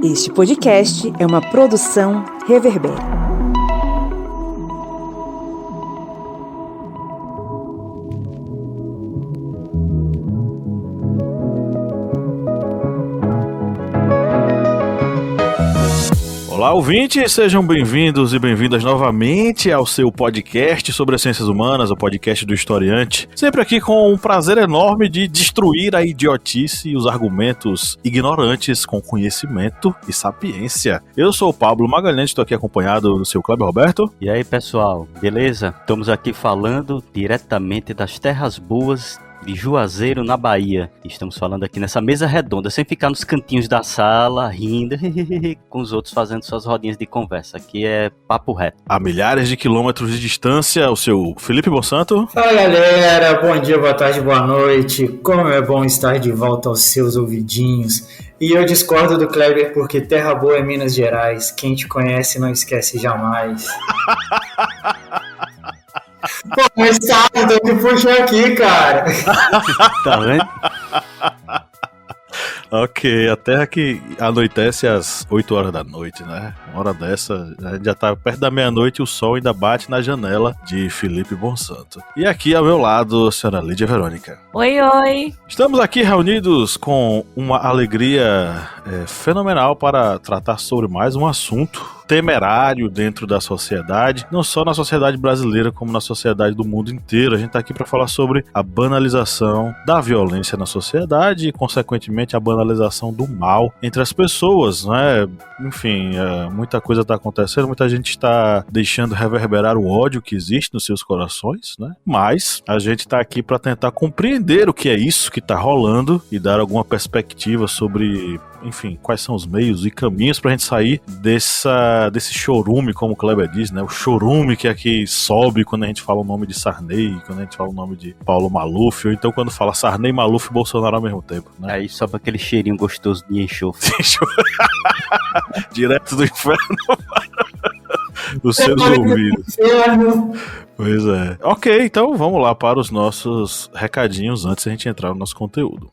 Este podcast é uma produção Reverber. Olá, ouvintes, sejam bem-vindos e bem-vindas novamente ao seu podcast sobre as ciências humanas, o podcast do Historiante. Sempre aqui com um prazer enorme de destruir a idiotice e os argumentos ignorantes com conhecimento e sapiência. Eu sou o Pablo Magalhães, estou aqui acompanhado do seu Kleber Roberto. E aí, pessoal, beleza? Estamos aqui falando diretamente das terras boas de Juazeiro, na Bahia. Estamos falando aqui nessa mesa redonda, sem ficar nos cantinhos da sala, rindo, com os outros fazendo suas rodinhas de conversa. Aqui é papo reto. A milhares de quilômetros de distância, o seu Felipe Bonsanto. Fala, galera, bom dia, boa tarde, boa noite. Como é bom estar de volta aos seus ouvidinhos. E eu discordo do Kleber porque terra boa é Minas Gerais. Quem te conhece não esquece jamais. Pô, mas sabe, então que puxou aqui, cara. Tá vendo? Ok, a terra que anoitece às 8 horas da noite, né? Uma hora dessa, a gente já tá perto da meia-noite e o sol ainda bate na janela de Felipe Bonsanto. E aqui ao meu lado, a senhora Lídia Verônica. Oi, oi! Estamos aqui reunidos com uma alegria fenomenal para tratar sobre mais um assunto temerário dentro da sociedade, não só na sociedade brasileira, como na sociedade do mundo inteiro. A gente tá aqui para falar sobre a banalização da violência na sociedade e, consequentemente, a banalização do mal entre as pessoas, né? Enfim, muita coisa tá acontecendo, muita gente está deixando reverberar o ódio que existe nos seus corações, né? Mas a gente tá aqui para tentar compreender o que é isso que tá rolando e dar alguma perspectiva sobre, enfim, quais são os meios e caminhos pra gente sair desse chorume, como o Kleber diz, né? O chorume que aqui sobe quando a gente fala o nome de Sarney, quando a gente fala o nome de Paulo Maluf, ou então quando fala Sarney, Maluf e Bolsonaro ao mesmo tempo, né? Aí sobe aquele cheirinho gostoso de enxofre. Direto do inferno para os seus ouvidos. Pois é. Ok, então vamos lá para os nossos recadinhos antes de a gente entrar no nosso conteúdo.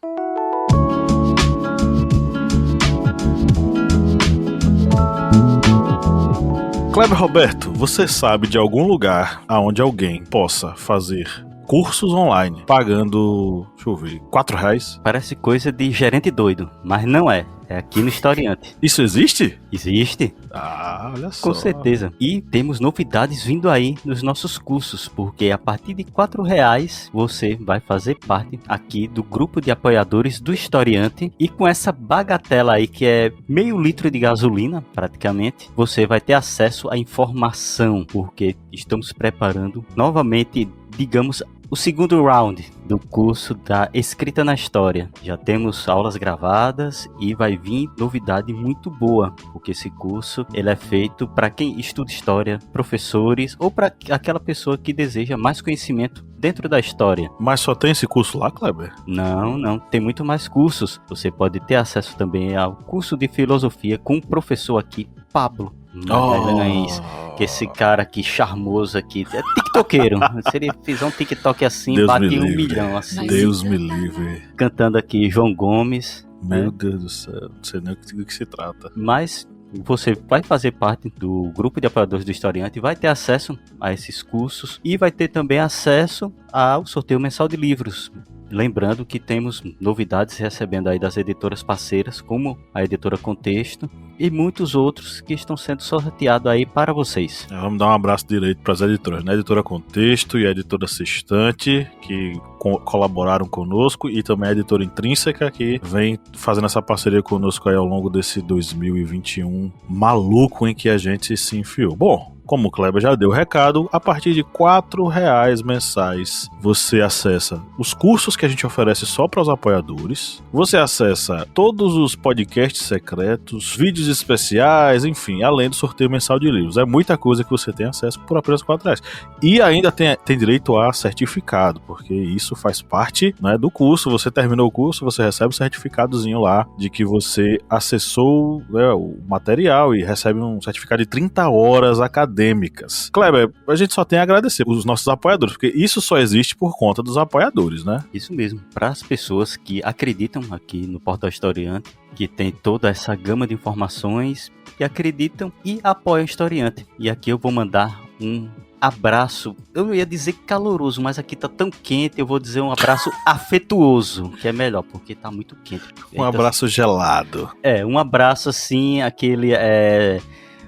Kleber Roberto, você sabe de algum lugar onde alguém possa fazer cursos online pagando, deixa eu ver, R$4? Parece coisa de gerente doido, mas não é. É aqui no Historiante. Isso existe? Existe? Ah, olha só. Com certeza. E temos novidades vindo aí nos nossos cursos, porque a partir de R$4 você vai fazer parte aqui do grupo de apoiadores do Historiante, e com essa bagatela aí que é meio litro de gasolina, praticamente, você vai ter acesso à informação, porque estamos preparando novamente, digamos, o segundo round do curso da Escrita na História. Já temos aulas gravadas e vai vir novidade muito boa, porque esse curso ele é feito para quem estuda história, professores ou para aquela pessoa que deseja mais conhecimento dentro da história. Mas só tem esse curso lá, Kleber? Não, tem muito mais cursos. Você pode ter acesso também ao curso de filosofia com o professor aqui, Pablo Magalhães, que esse cara aqui charmoso aqui, é tiktokeiro. Se ele fizer um TikTok assim, Deus bate me 1 livre. milhão assim. Deus me livre. Cantando aqui João Gomes. Meu Deus do céu, não sei nem do que se trata. Mas você vai fazer parte do grupo de apoiadores do Historiante, vai ter acesso a esses cursos e vai ter também acesso ao sorteio mensal de livros. Lembrando que temos novidades recebendo aí das editoras parceiras, como a editora Contexto e muitos outros que estão sendo sorteados aí para vocês. Vamos dar um abraço direito para as editoras, né? A editora Contexto e a editora Sextante, que colaboraram conosco, e também a editora Intrínseca, que vem fazendo essa parceria conosco aí ao longo desse 2021 maluco em que a gente se enfiou. Bom, como o Kleber já deu o recado, a partir de R$4 mensais você acessa os cursos que a gente oferece só para os apoiadores, você acessa todos os podcasts secretos, vídeos especiais, enfim, além do sorteio mensal de livros. É muita coisa que você tem acesso por apenas R$4. E ainda tem direito a certificado, porque isso faz parte, né, do curso. Você terminou o curso, você recebe um certificadozinho lá de que você acessou, né, o material, e recebe um certificado de 30 horas acadêmicas acadêmicas. Kleber, a gente só tem a agradecer os nossos apoiadores, porque isso só existe por conta dos apoiadores, né? Isso mesmo, para as pessoas que acreditam aqui no Portal Historiante, que tem toda essa gama de informações, que acreditam e apoiam o Historiante. E aqui eu vou mandar um abraço, eu ia dizer caloroso, mas aqui tá tão quente, eu vou dizer um abraço afetuoso, que é melhor, porque tá muito quente. Um abraço gelado. Um abraço assim, aquele,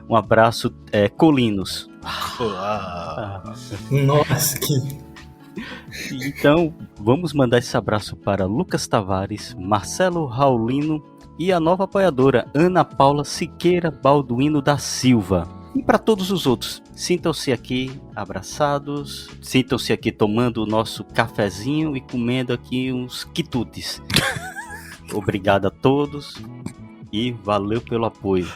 um abraço colinos. Nossa, que... Então, vamos mandar esse abraço para Lucas Tavares, Marcelo Raulino e a nova apoiadora Ana Paula Siqueira Balduino da Silva. E para todos os outros, sintam-se aqui abraçados, sintam-se aqui tomando o nosso cafezinho e comendo aqui uns quitutes. Obrigado a todos e valeu pelo apoio.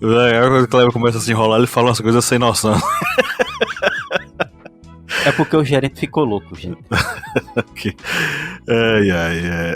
Quando o Kleber começa a se enrolar, ele fala umas coisas sem noção. É porque o gerente ficou louco, gente.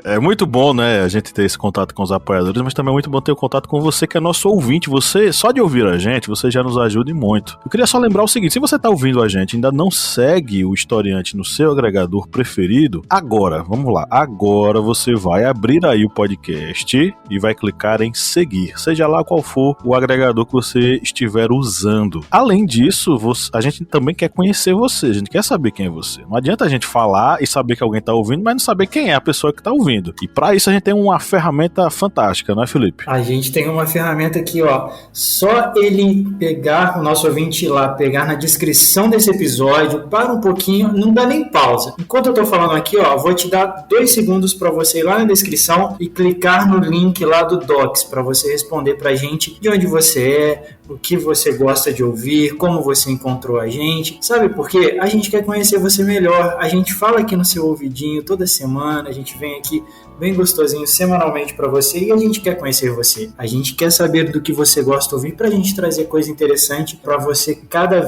É muito bom, né, a gente ter esse contato com os apoiadores, mas também é muito bom ter o contato com você que é nosso ouvinte. Você, só de ouvir a gente, você já nos ajuda e muito. Eu queria só lembrar o seguinte, se você tá ouvindo a gente e ainda não segue o Historiante no seu agregador preferido, agora, vamos lá, agora você vai abrir aí o podcast e vai clicar em seguir, seja lá qual for o agregador que você estiver usando. Além disso, a gente também quer conhecer você, a gente quer saber quem é você. Não adianta a gente falar e saber que alguém tá ouvindo, mas não saber quem é a pessoa que tá ouvindo. E pra isso a gente tem uma ferramenta fantástica, não é, Felipe? A gente tem uma ferramenta aqui, ó. Só ele pegar, o nosso ouvinte lá, pegar na descrição desse episódio, para um pouquinho, não dá nem pausa. Enquanto eu tô falando aqui, ó, vou te dar 2 segundos para você ir lá na descrição e clicar no link lá do Docs, para você responder pra gente de onde você é, o que você gosta de ouvir, como você encontrou a gente. Sabe por quê? A gente quer conhecer você melhor. A gente fala aqui no seu ouvidinho toda semana, a gente vem aqui bem gostosinho semanalmente para você e a gente quer conhecer você. A gente quer saber do que você gosta de ouvir pra gente trazer coisa interessante para você cada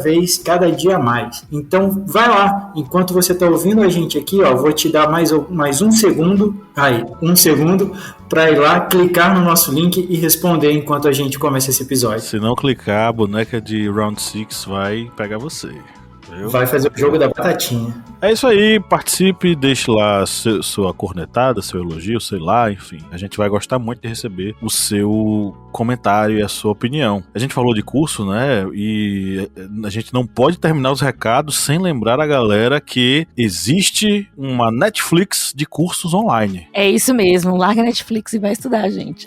dia mais. Então vai lá, enquanto você tá ouvindo a gente aqui, ó, vou te dar mais um segundo, para ir lá, clicar no nosso link e responder enquanto a gente começa esse episódio. Se não clicar, a boneca de Round 6 vai pegar você. Vai fazer o jogo da batatinha. É isso aí, participe, deixe lá sua cornetada, seu elogio, sei lá, enfim. A gente vai gostar muito de receber o seu comentário e a sua opinião. A gente falou de curso, né? E a gente não pode terminar os recados sem lembrar a galera que existe uma Netflix de cursos online. É isso mesmo, larga a Netflix e vai estudar, gente.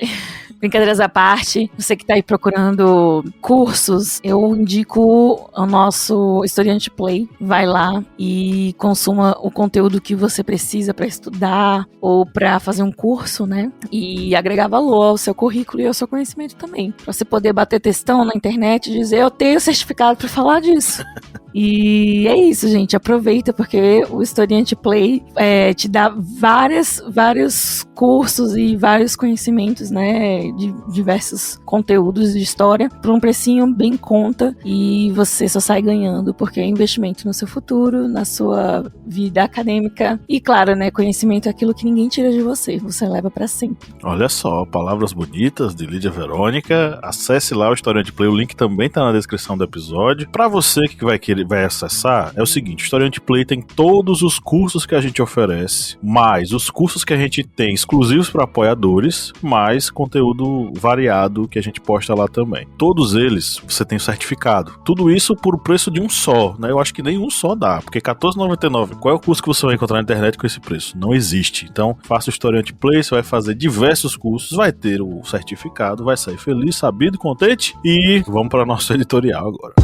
Brincadeiras à parte, você que está aí procurando cursos, eu indico o nosso Historiante Play. Vai lá e consuma o conteúdo que você precisa para estudar ou para fazer um curso, né? E agregar valor ao seu currículo e ao seu conhecimento também. Pra você poder bater textão na internet e dizer, eu tenho certificado para falar disso. E é isso, gente. Aproveita, porque o Historiante Play te dá vários cursos e vários conhecimentos, né? De diversos conteúdos de história por um precinho bem em conta. E você só sai ganhando, porque é investimento no seu futuro, na sua vida acadêmica. E claro, né? Conhecimento é aquilo que ninguém tira de você. Você leva pra sempre. Olha só, palavras bonitas de Lídia Verônica. Acesse lá o Historiante Play. O link também tá na descrição do episódio. Pra você que vai acessar, é o seguinte, o Historiante Play tem todos os cursos que a gente oferece, mais os cursos que a gente tem exclusivos para apoiadores, mais conteúdo variado que a gente posta lá também. Todos eles, você tem o certificado. Tudo isso por o preço de um só, né? Eu acho que nenhum só dá, porque R$14,99, qual é o curso que você vai encontrar na internet com esse preço? Não existe. Então, faça o Historiante Play, você vai fazer diversos cursos, vai ter o certificado, vai sair feliz, sabido, contente e vamos para nosso editorial agora.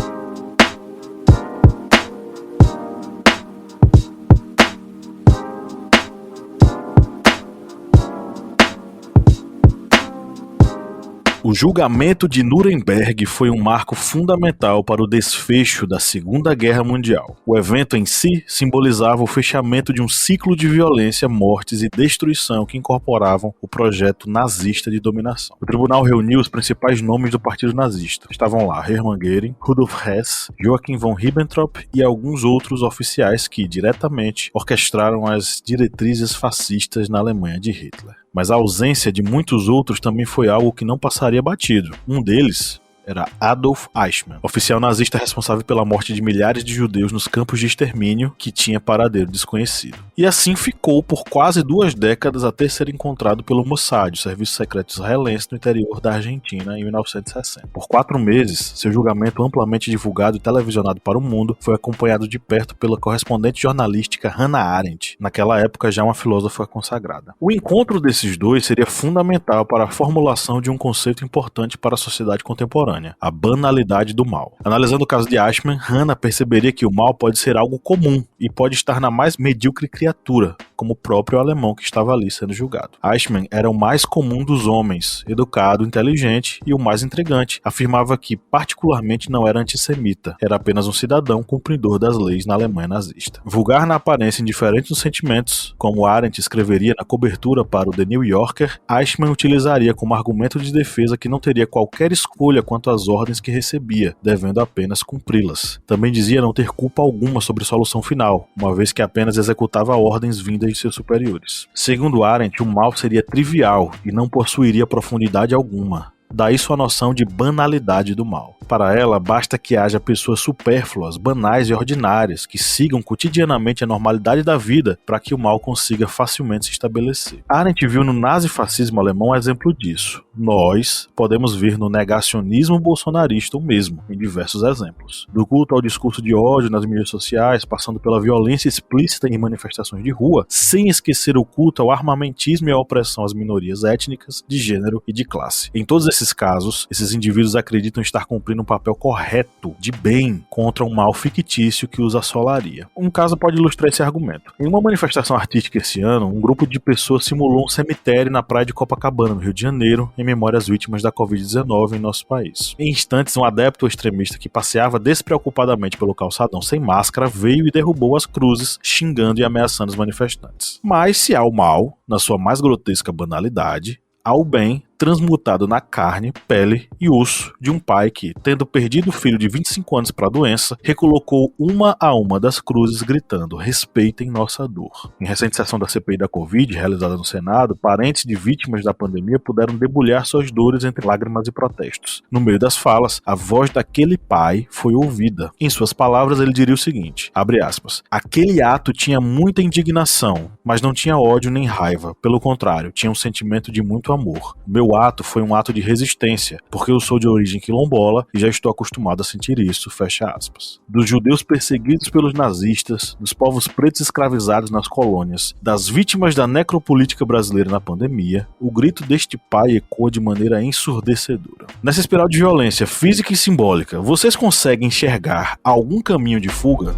O julgamento de Nuremberg foi um marco fundamental para o desfecho da Segunda Guerra Mundial. O evento em si simbolizava o fechamento de um ciclo de violência, mortes e destruição que incorporavam o projeto nazista de dominação. O tribunal reuniu os principais nomes do partido nazista. Estavam lá Hermann Göring, Rudolf Hess, Joachim von Ribbentrop e alguns outros oficiais que, diretamente, orquestraram as diretrizes fascistas na Alemanha de Hitler. Mas a ausência de muitos outros também foi algo que não passaria batido. Um deles era Adolf Eichmann, oficial nazista responsável pela morte de milhares de judeus nos campos de extermínio que tinha paradeiro desconhecido. E assim ficou por quase 2 décadas até ser encontrado pelo Mossad, o serviço secreto israelense no interior da Argentina, em 1960. Por 4 meses, seu julgamento amplamente divulgado e televisionado para o mundo foi acompanhado de perto pela correspondente jornalística Hannah Arendt, naquela época já uma filósofa consagrada. O encontro desses dois seria fundamental para a formulação de um conceito importante para a sociedade contemporânea: a banalidade do mal. Analisando o caso de Eichmann, Hannah perceberia que o mal pode ser algo comum e pode estar na mais medíocre criatura, como o próprio alemão que estava ali sendo julgado. Eichmann era o mais comum dos homens, educado, inteligente e o mais intrigante. Afirmava que particularmente não era antissemita, era apenas um cidadão cumpridor das leis na Alemanha nazista. Vulgar na aparência, indiferente nos sentimentos, como Arendt escreveria na cobertura para o The New Yorker, Eichmann utilizaria como argumento de defesa que não teria qualquer escolha quanto às ordens que recebia, devendo apenas cumpri-las. Também dizia não ter culpa alguma sobre a solução final, uma vez que apenas executava ordens vindas de seus superiores. Segundo Arendt, o mal seria trivial e não possuiria profundidade alguma. Daí sua noção de banalidade do mal. Para ela, basta que haja pessoas supérfluas, banais e ordinárias, que sigam cotidianamente a normalidade da vida para que o mal consiga facilmente se estabelecer. Arendt viu no nazifascismo alemão um exemplo disso. Nós podemos ver no negacionismo bolsonarista o mesmo, em diversos exemplos. Do culto ao discurso de ódio nas mídias sociais, passando pela violência explícita em manifestações de rua, sem esquecer o culto ao armamentismo e à opressão às minorias étnicas, de gênero e de classe. Em todos esses casos, esses indivíduos acreditam estar cumprindo um papel correto de bem contra um mal fictício que os assolaria. Um caso pode ilustrar esse argumento. Em uma manifestação artística esse ano, um grupo de pessoas simulou um cemitério na praia de Copacabana, no Rio de Janeiro, em memória às vítimas da Covid-19 em nosso país. Em instantes, um adepto extremista que passeava despreocupadamente pelo calçadão sem máscara veio e derrubou as cruzes, xingando e ameaçando os manifestantes. Mas se há o mal, na sua mais grotesca banalidade, há o bem transmutado na carne, pele e osso de um pai que, tendo perdido o filho de 25 anos para a doença, recolocou uma a uma das cruzes gritando: respeitem nossa dor. Em recente sessão da CPI da Covid, realizada no Senado, parentes de vítimas da pandemia puderam debulhar suas dores entre lágrimas e protestos. No meio das falas, a voz daquele pai foi ouvida. Em suas palavras, ele diria o seguinte, abre aspas, aquele ato tinha muita indignação, mas não tinha ódio nem raiva, pelo contrário, tinha um sentimento de muito amor. Meu ato foi um ato de resistência, porque eu sou de origem quilombola e já estou acostumado a sentir isso, fecha aspas. Dos judeus perseguidos pelos nazistas, dos povos pretos escravizados nas colônias, das vítimas da necropolítica brasileira na pandemia, o grito deste pai ecoa de maneira ensurdecedora. Nessa espiral de violência física e simbólica, vocês conseguem enxergar algum caminho de fuga?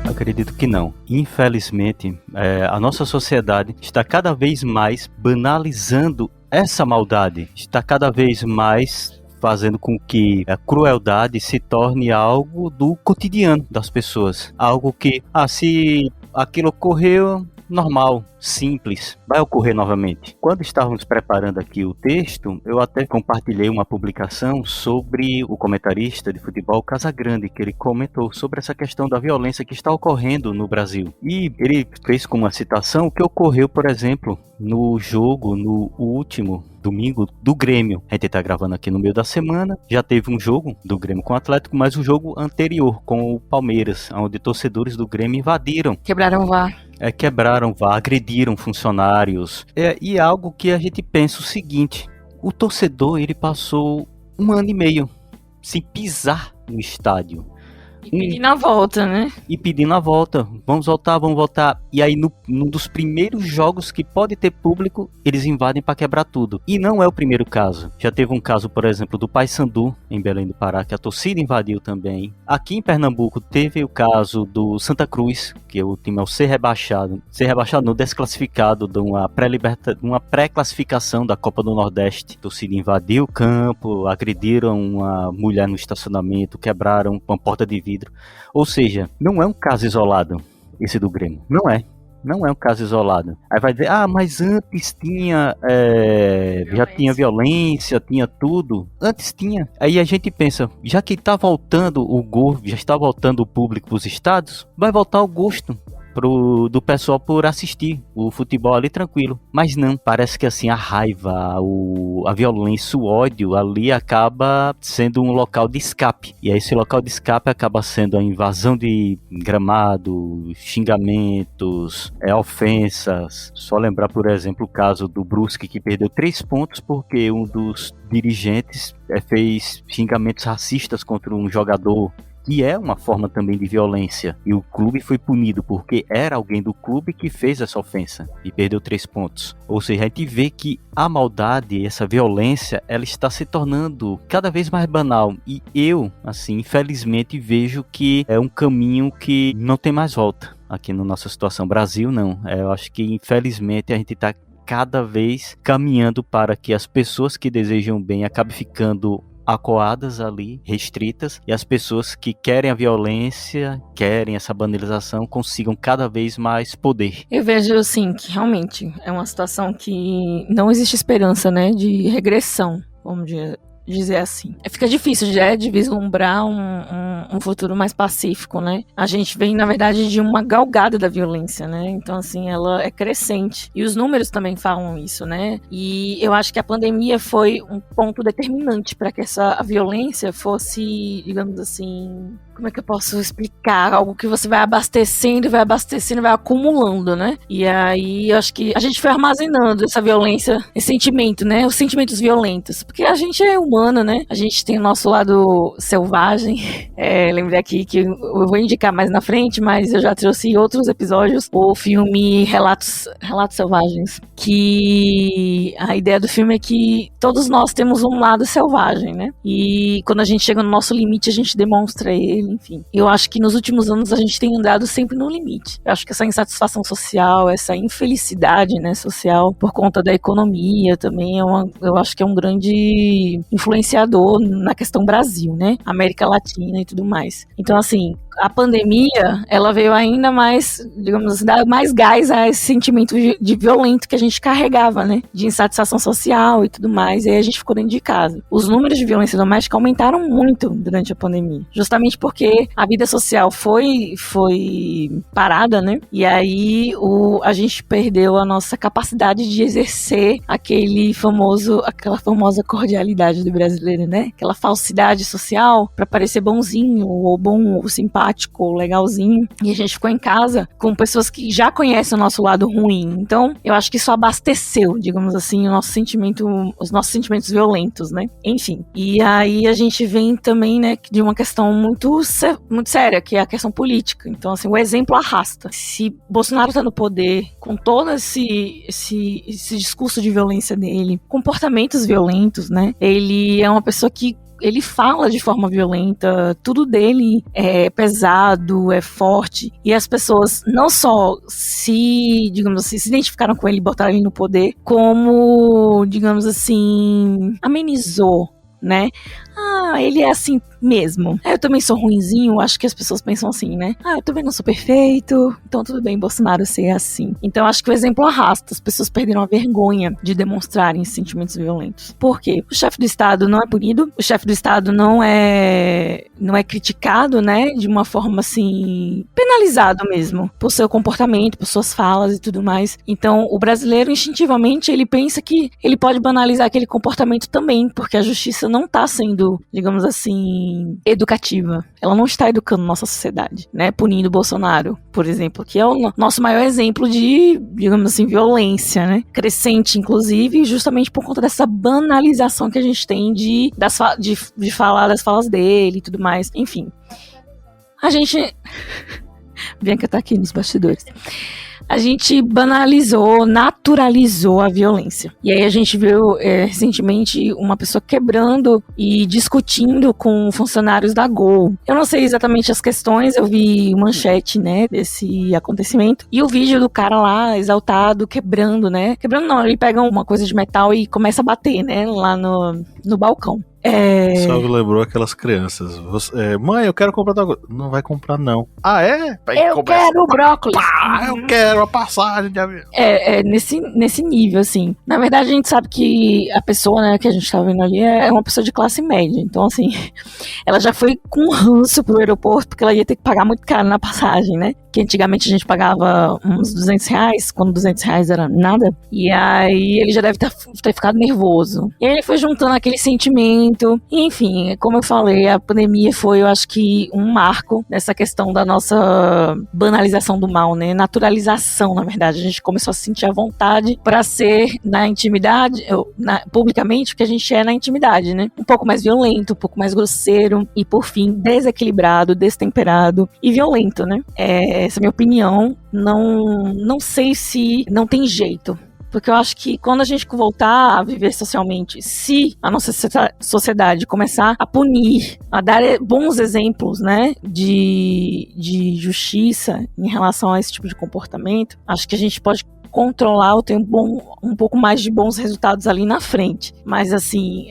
Acredito que não. Infelizmente, a nossa sociedade está cada vez mais banalizando essa maldade. Está cada vez mais fazendo com que a crueldade se torne algo do cotidiano das pessoas. Algo que, se aquilo ocorreu, normal, simples, vai ocorrer novamente. Quando estávamos preparando aqui o texto, eu até compartilhei uma publicação sobre o comentarista de futebol Casagrande, que ele comentou sobre essa questão da violência que está ocorrendo no Brasil. E ele fez com uma citação o que ocorreu, por exemplo, no jogo, no último domingo do Grêmio. A gente está gravando aqui no meio da semana, já teve um jogo do Grêmio com o Atlético, mas um jogo anterior com o Palmeiras, onde torcedores do Grêmio invadiram. Quebraram o VAR. Quebraram o VAR, agrediram funcionários. E é algo que a gente pensa o seguinte, o torcedor ele passou 1 ano e meio sem pisar no estádio. E pedindo a volta, né? E pedindo a volta. Vamos voltar. E aí, num dos primeiros jogos que pode ter público, eles invadem para quebrar tudo. E não é o primeiro caso. Já teve um caso, por exemplo, do Paysandu, em Belém do Pará, que a torcida invadiu também. Aqui em Pernambuco, teve o caso do Santa Cruz, que o time ao ser rebaixado não, desclassificado de uma pré-classificação da Copa do Nordeste. A torcida invadiu o campo, agrediram uma mulher no estacionamento, quebraram uma porta de vidro. Ou seja, não é um caso isolado, esse do Grêmio. Não é um caso isolado. Aí vai dizer, mas antes tinha, já tinha violência, tinha tudo. Antes tinha. Aí a gente pensa, já que está voltando o gosto, já está voltando o público para os estados, vai voltar o gosto do pessoal por assistir o futebol ali tranquilo. Mas não, parece que assim a raiva, a violência, o ódio ali acaba sendo um local de escape. E aí esse local de escape acaba sendo a invasão de gramado, xingamentos, ofensas. Só lembrar, por exemplo, o caso do Brusque, que perdeu 3 pontos porque um dos dirigentes fez xingamentos racistas contra um jogador, que é uma forma também de violência. E o clube foi punido porque era alguém do clube que fez essa ofensa e perdeu 3 pontos. Ou seja, a gente vê que a maldade, essa violência, ela está se tornando cada vez mais banal. E eu, assim, infelizmente vejo que é um caminho que não tem mais volta aqui na nossa situação. Brasil, não. Eu acho que, infelizmente, a gente está cada vez caminhando para que as pessoas que desejam bem acabem ficando acuadas ali, restritas, e as pessoas que querem a violência, querem essa banalização, consigam cada vez mais poder. Eu vejo, assim, que realmente é uma situação que não existe esperança, né, de regressão, vamos dizer assim. Fica difícil de vislumbrar um futuro mais pacífico, né? A gente vem, na verdade, de uma galgada da violência, né? Então, assim, ela é crescente. E os números também falam isso, né? E eu acho que a pandemia foi um ponto determinante para que essa violência fosse, digamos assim, como é que eu posso explicar? Algo que você vai abastecendo, vai acumulando, né? E aí, eu acho que a gente foi armazenando essa violência, esse sentimento, né? Os sentimentos violentos. Porque a gente é humana, né? A gente tem o nosso lado selvagem. Lembrei aqui que eu vou indicar mais na frente, mas eu já trouxe em outros episódios o filme Relatos Selvagens. Que a ideia do filme é que todos nós temos um lado selvagem, né? E quando a gente chega no nosso limite, a gente demonstra ele. Enfim, eu acho que nos últimos anos a gente tem andado sempre no limite. Eu acho que essa insatisfação social, essa infelicidade, né, social, por conta da economia também, eu acho que é um grande influenciador na questão Brasil, né, América Latina e tudo mais. Então, assim, a pandemia, ela veio ainda mais, digamos assim, dar mais gás a esse sentimento de violento que a gente carregava, né, de insatisfação social e tudo mais, e aí a gente ficou dentro de casa. Os números de violência doméstica aumentaram muito durante a pandemia, justamente porque a vida social foi parada, né, e aí a gente perdeu a nossa capacidade de exercer aquela famosa cordialidade do brasileiro, né, aquela falsidade social pra parecer bonzinho, ou bom, ou simpático, ou legalzinho, e a gente ficou em casa com pessoas que já conhecem o nosso lado ruim. Então, eu acho que isso abasteceu, digamos assim, os nossos sentimentos violentos, né? Enfim, e aí a gente vem também, né, de uma questão muito séria, que é a questão política. Então, assim, o exemplo arrasta. Se Bolsonaro tá no poder, com todo esse discurso de violência dele, comportamentos violentos, né? Ele é uma pessoa que ele fala de forma violenta, tudo dele é pesado, é forte, e as pessoas não só digamos assim, se identificaram com ele e botaram ele no poder, como, digamos assim, amenizou, né? Ele é assim mesmo. Eu também sou ruinzinho, acho que as pessoas pensam assim, né? Eu também não sou perfeito, então tudo bem Bolsonaro ser assim. Então acho que o exemplo arrasta, as pessoas perderam a vergonha de demonstrarem sentimentos violentos. Por quê? O chefe do Estado não é punido, o chefe do Estado não é criticado, né? De uma forma assim, penalizado mesmo, por seu comportamento, por suas falas e tudo mais. Então o brasileiro instintivamente, ele pensa que ele pode banalizar aquele comportamento também, porque a justiça não tá sendo, digamos assim, educativa. Ela não está educando nossa sociedade, né? Punindo o Bolsonaro, por exemplo, que é o nosso maior exemplo de, digamos assim, violência, né? Crescente, inclusive, justamente por conta dessa banalização que a gente tem de falar das falas dele e tudo mais. Enfim. a gente... Bianca tá aqui nos bastidores. A gente banalizou, naturalizou a violência. E aí a gente viu recentemente uma pessoa quebrando e discutindo com funcionários da Gol. Eu não sei exatamente as questões, eu vi manchete, né, desse acontecimento. E o vídeo do cara lá, exaltado, quebrando, né? Quebrando não, ele pega uma coisa de metal e começa a bater, né, lá no balcão. Só me lembrou aquelas crianças. Mãe, eu quero comprar tal coisa. Não vai comprar, não. Ah, é? Eu quero brócolis. Eu quero a passagem de avião. Nesse nível, assim. Na verdade, a gente sabe que a pessoa, né, que a gente tá vendo ali é uma pessoa de classe média. Então, assim, ela já foi com ranço pro aeroporto, porque ela ia ter que pagar muito caro na passagem, né? Que antigamente a gente pagava uns R$200, quando R$200 era nada. E aí ele já deve ter ficado nervoso. E aí ele foi juntando aquele sentimento. Enfim, como eu falei, a pandemia foi, eu acho que, um marco nessa questão da nossa banalização do mal, né? Naturalização, na verdade. A gente começou a sentir a vontade para ser na intimidade, publicamente, o que a gente é na intimidade, né? Um pouco mais violento, um pouco mais grosseiro e, por fim, desequilibrado, destemperado e violento, né? Essa é a minha opinião. Não sei se não tem jeito. Porque eu acho que quando a gente voltar a viver socialmente, se a nossa sociedade começar a punir, a dar bons exemplos, né, de justiça em relação a esse tipo de comportamento, acho que a gente pode controlar ou ter um pouco mais de bons resultados ali na frente. Mas assim,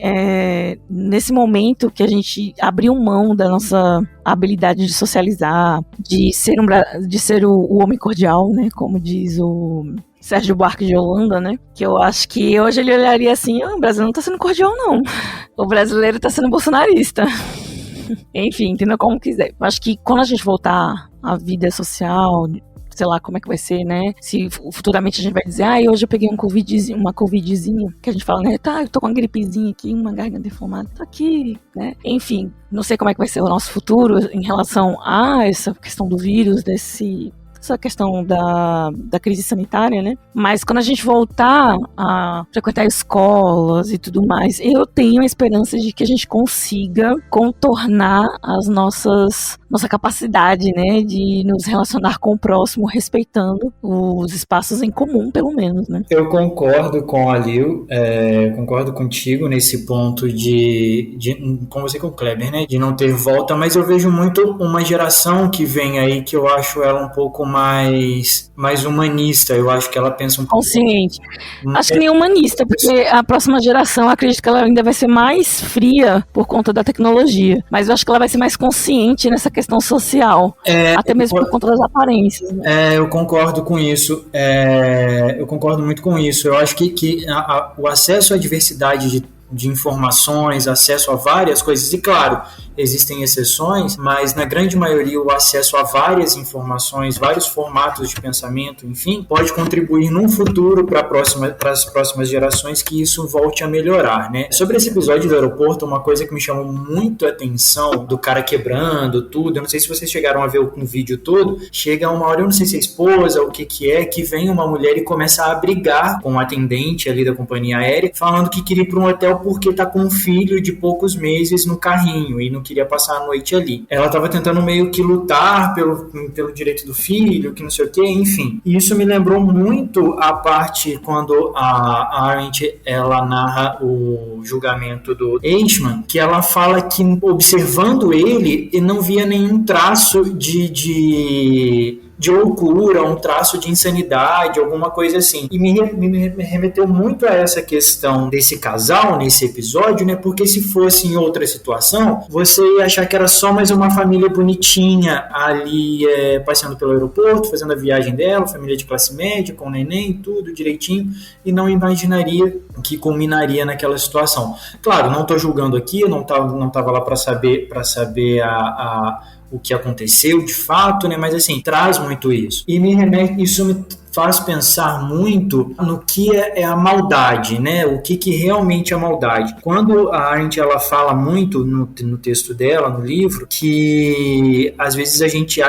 nesse momento que a gente abriu mão da nossa habilidade de socializar, de ser o homem cordial, né, como diz o Sérgio Buarque de Holanda, né? Que eu acho que hoje ele olharia assim, o brasileiro não tá sendo cordial, não. O brasileiro tá sendo bolsonarista. Enfim, entendeu como quiser. Eu acho que quando a gente voltar à vida social, sei lá como é que vai ser, né? Se futuramente a gente vai dizer, hoje eu peguei uma covidzinha, que a gente fala, né? Tá, eu tô com uma gripezinha aqui, uma garganta deformada, tô aqui, né? Enfim, não sei como é que vai ser o nosso futuro em relação a essa questão do vírus, essa questão da crise sanitária, né? Mas quando a gente voltar a frequentar escolas e tudo mais, eu tenho a esperança de que a gente consiga contornar nossa capacidade, né, de nos relacionar com o próximo, respeitando os espaços em comum, pelo menos, né? Eu concordo com a Lil, concordo contigo nesse ponto com você com o Kleber, né, de não ter volta, mas eu vejo muito uma geração que vem aí que eu acho ela um pouco mais humanista. Eu acho que ela pensa um pouco... Consciente. Acho que nem humanista, porque a próxima geração, eu acredito que ela ainda vai ser mais fria por conta da tecnologia. Mas eu acho que ela vai ser mais consciente nessa questão social. Até mesmo por conta das aparências. Né? Eu concordo com isso. Eu concordo muito com isso. Eu acho que o acesso à diversidade de informações, acesso a várias coisas, e claro, existem exceções, mas na grande maioria o acesso a várias informações, vários formatos de pensamento, enfim, pode contribuir num futuro para as próximas gerações que isso volte a melhorar, né? Sobre esse episódio do aeroporto, uma coisa que me chamou muito a atenção, do cara quebrando tudo, eu não sei se vocês chegaram a ver o vídeo todo, chega uma hora, eu não sei se é esposa, o que é, que vem uma mulher e começa a brigar com o atendente ali da companhia aérea, falando que queria ir para um hotel porque tá com um filho de poucos meses no carrinho e não queria passar a noite ali. Ela tava tentando meio que lutar pelo direito do filho, que não sei o que, enfim. E isso me lembrou muito a parte quando a Arendt, ela narra o julgamento do Eichmann, que ela fala que observando ele não via nenhum traço de loucura, um traço de insanidade, alguma coisa assim. E me remeteu muito a essa questão desse casal, nesse episódio, né? Porque se fosse em outra situação, você ia achar que era só mais uma família bonitinha ali passeando pelo aeroporto, fazendo a viagem dela, família de classe média, com neném, tudo direitinho, e não imaginaria que culminaria naquela situação. Claro, não estou julgando aqui, eu não tava lá para saber o que aconteceu de fato, né? Mas assim, traz muito isso. E isso me faz pensar muito no que é a maldade, né? O que realmente é a maldade. Quando a Arendt, ela fala muito no texto dela, no livro, que às vezes a gente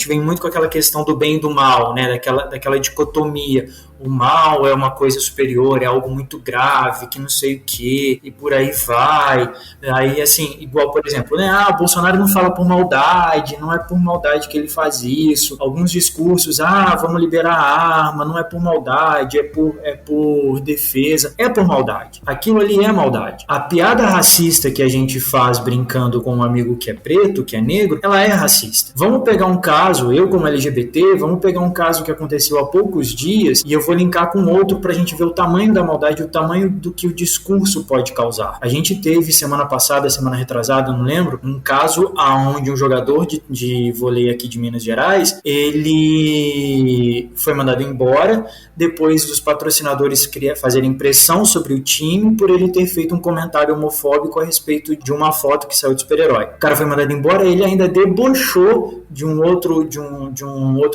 vem muito com aquela questão do bem e do mal, né? Daquela dicotomia. o mal é uma coisa superior, é algo muito grave, que não sei o que, e por aí vai. Aí, assim, igual, por exemplo, né, o Bolsonaro não fala por maldade, não é por maldade que ele faz isso. Alguns discursos, vamos liberar a arma, não é por maldade, é por defesa. É por maldade. Aquilo ali é maldade. A piada racista que a gente faz brincando com um amigo que é preto, que é negro, ela é racista. Vamos pegar um caso, eu como LGBT, vamos pegar um caso que aconteceu há poucos dias e eu vou linkar com outro pra gente ver o tamanho da maldade, o tamanho do que o discurso pode causar. A gente teve semana passada, semana retrasada, não lembro, um caso onde um jogador de vôlei aqui de Minas Gerais, ele foi mandado embora depois dos patrocinadores fazerem pressão sobre o time por ele ter feito um comentário homofóbico a respeito de uma foto que saiu de super-herói. O cara foi mandado embora, ele ainda debochou de um outro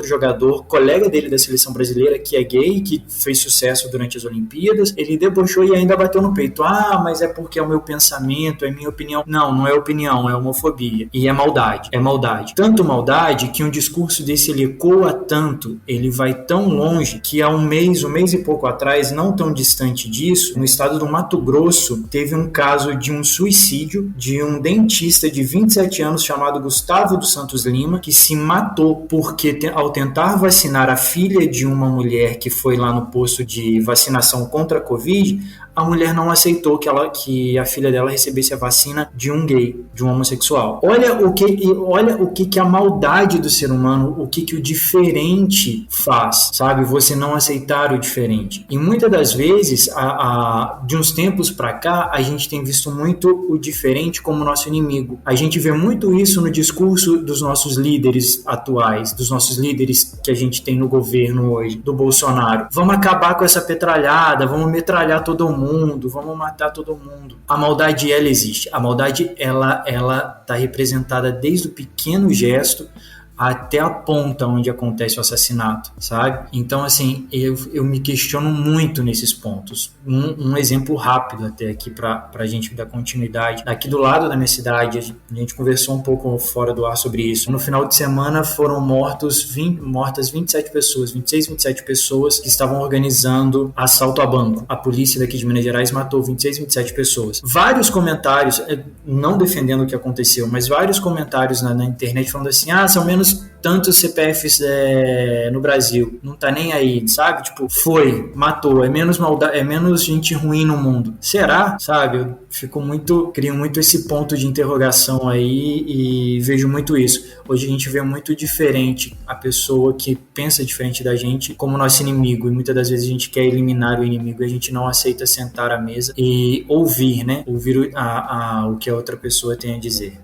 jogador, colega dele da seleção brasileira, que é gay, que fez sucesso durante as Olimpíadas. Ele debochou e ainda bateu no peito. Mas é porque é o meu pensamento, é minha opinião. Não é opinião, é homofobia. E é maldade. É maldade. Tanto maldade que um discurso desse ele ecoa tanto, ele vai tão longe, que há um mês e pouco atrás, não tão distante disso, no estado do Mato Grosso, teve um caso de um suicídio de um dentista de 27 anos chamado Gustavo dos Santos Lima, que se matou porque ao tentar vacinar a filha de uma mulher que foi lá no posto de vacinação contra a Covid, a mulher não aceitou que a filha dela recebesse a vacina de um gay, de um homossexual. Olha o que a maldade do ser humano, o que o diferente faz, sabe? Você não aceitar o diferente. E muitas das vezes, de uns tempos pra cá, a gente tem visto muito o diferente como nosso inimigo. A gente vê muito isso no discurso dos nossos líderes atuais, dos nossos líderes que a gente tem no governo hoje, do Bolsonaro. Vamos acabar com essa petralhada, vamos metralhar todo mundo, vamos matar todo mundo. A maldade, ela existe. A maldade, ela tá representada desde o pequeno gesto até a ponta onde acontece o assassinato, sabe? Então, assim, eu me questiono muito nesses pontos. Um exemplo rápido até aqui pra gente dar continuidade. Aqui do lado da minha cidade, a gente conversou um pouco fora do ar sobre isso. No final de semana foram mortas 27 pessoas, 26, 27 pessoas que estavam organizando assalto a banco. A polícia daqui de Minas Gerais matou 26, 27 pessoas. Vários comentários, não defendendo o que aconteceu, mas vários comentários na internet falando assim, são menos tantos CPFs no Brasil, não tá nem aí, sabe? Tipo, matou, é menos maldade, é menos gente ruim no mundo. Será? Sabe? Eu crio muito esse ponto de interrogação aí e vejo muito isso. Hoje a gente vê muito diferente a pessoa que pensa diferente da gente como nosso inimigo, e muitas das vezes a gente quer eliminar o inimigo e a gente não aceita sentar à mesa e ouvir, né? Ouvir o que a outra pessoa tem a dizer.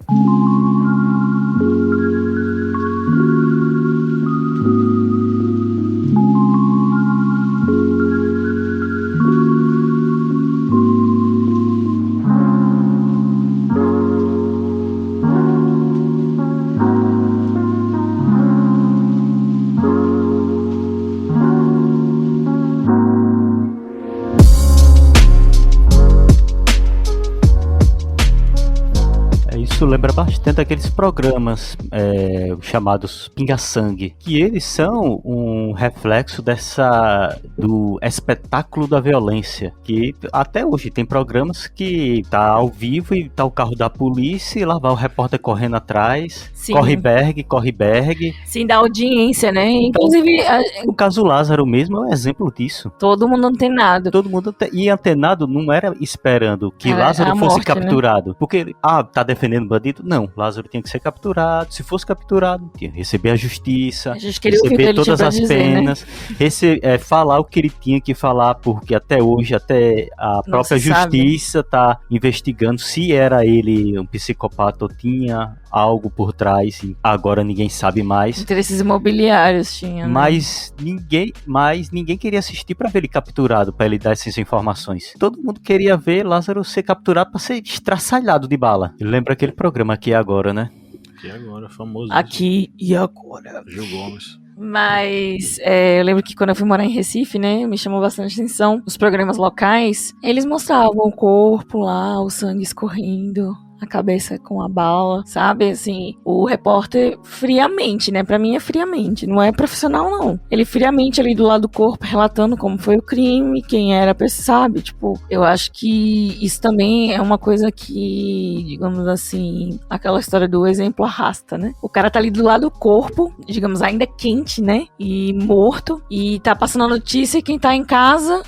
Lembra bastante aqueles programas chamados Pinga-Sangue, que eles são um reflexo do espetáculo da violência, que até hoje tem programas que tá ao vivo e tá o carro da polícia e lá vai o repórter correndo atrás. Sim. Corre berg. Sim, da audiência, né? Inclusive... O caso Lázaro mesmo é um exemplo disso. Todo mundo antenado. E antenado não era esperando que Lázaro fosse capturado. Né? Porque, tá defendendo o bandido? Não, Lázaro tinha que ser capturado. Se fosse capturado, tinha que receber a justiça, receber todas as penas, né? Falar o que ele tinha que falar, porque até hoje, até a própria justiça tá investigando se era ele um psicopata ou tinha algo por trás, e agora ninguém sabe mais. Interesses imobiliários tinha, né? Mas ninguém queria assistir para ver ele capturado, para ele dar essas informações. Todo mundo queria ver Lázaro ser capturado para ser estraçalhado de bala. Lembra aquele programa Aqui e Agora, né? Aqui e Agora, famoso. Aqui e Agora. Gil Gomes. Mas eu lembro que quando eu fui morar em Recife, né, me chamou bastante atenção os programas locais. Eles mostravam o corpo lá, o sangue escorrendo. a cabeça com a bala, sabe? Assim, o repórter friamente, né? Pra mim é friamente, não é profissional, não. Ele friamente ali do lado do corpo, relatando como foi o crime, quem era, sabe? Tipo, eu acho que isso também é uma coisa que, digamos assim, aquela história do exemplo arrasta, né? O cara tá ali do lado do corpo, digamos, ainda quente, né? E morto, e tá passando a notícia, e quem tá em casa,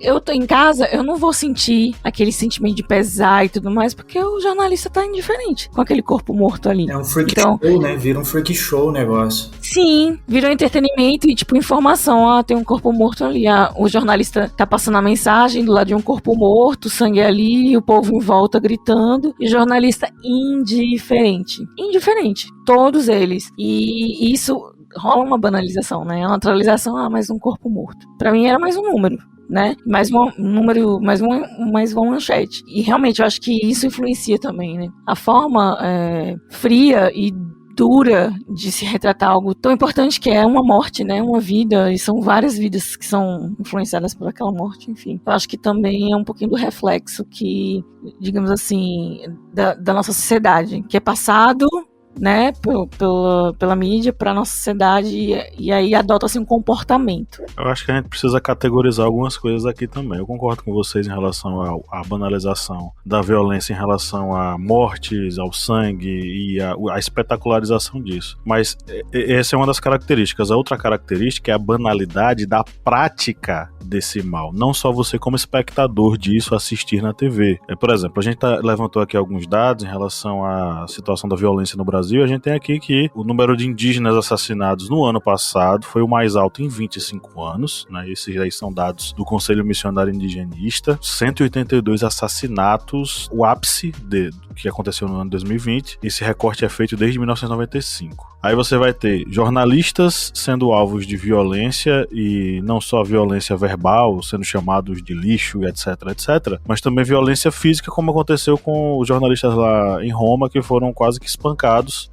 eu tô em casa, eu não vou sentir aquele sentimento de pesar e tudo mais, porque o jornalista tá indiferente com aquele corpo morto ali. É um freak show, né? Vira um freak show o negócio. Sim, virou entretenimento e, tipo, informação. Tem um corpo morto ali. O jornalista tá passando a mensagem do lado de um corpo morto, sangue ali, o povo em volta gritando, e o jornalista indiferente. Indiferente. Todos eles. E isso rola uma banalização, né? A naturalização, mais um corpo morto. Pra mim era mais um número, né? Mais um número, mais uma manchete. E realmente eu acho que isso influencia também, né? A forma fria e dura de se retratar algo tão importante que é uma morte, né? Uma vida, e são várias vidas que são influenciadas por aquela morte, enfim. Eu acho que também é um pouquinho do reflexo que, digamos assim, da nossa sociedade, que é passado, né, pela mídia para nossa sociedade, e aí adota-se um comportamento. Eu acho que a gente precisa categorizar algumas coisas aqui também. Eu concordo com vocês em relação à banalização da violência, em relação a mortes, ao sangue e a espetacularização disso. Mas essa é uma das características. A outra característica é a banalidade da prática desse mal. Não só você como espectador disso assistir na TV. Por exemplo, a gente levantou aqui alguns dados em relação à situação da violência no Brasil. A gente tem aqui que o número de indígenas assassinados no ano passado foi o mais alto em 25 anos, né? Esses aí são dados do Conselho Missionário Indigenista. 182 assassinatos, o ápice que aconteceu no ano 2020. Esse recorte é feito desde 1995. Aí você vai ter jornalistas sendo alvos de violência, e não só violência verbal, sendo chamados de lixo, etc, etc, mas também violência física, como aconteceu com os jornalistas lá em Roma, que foram quase que espancados,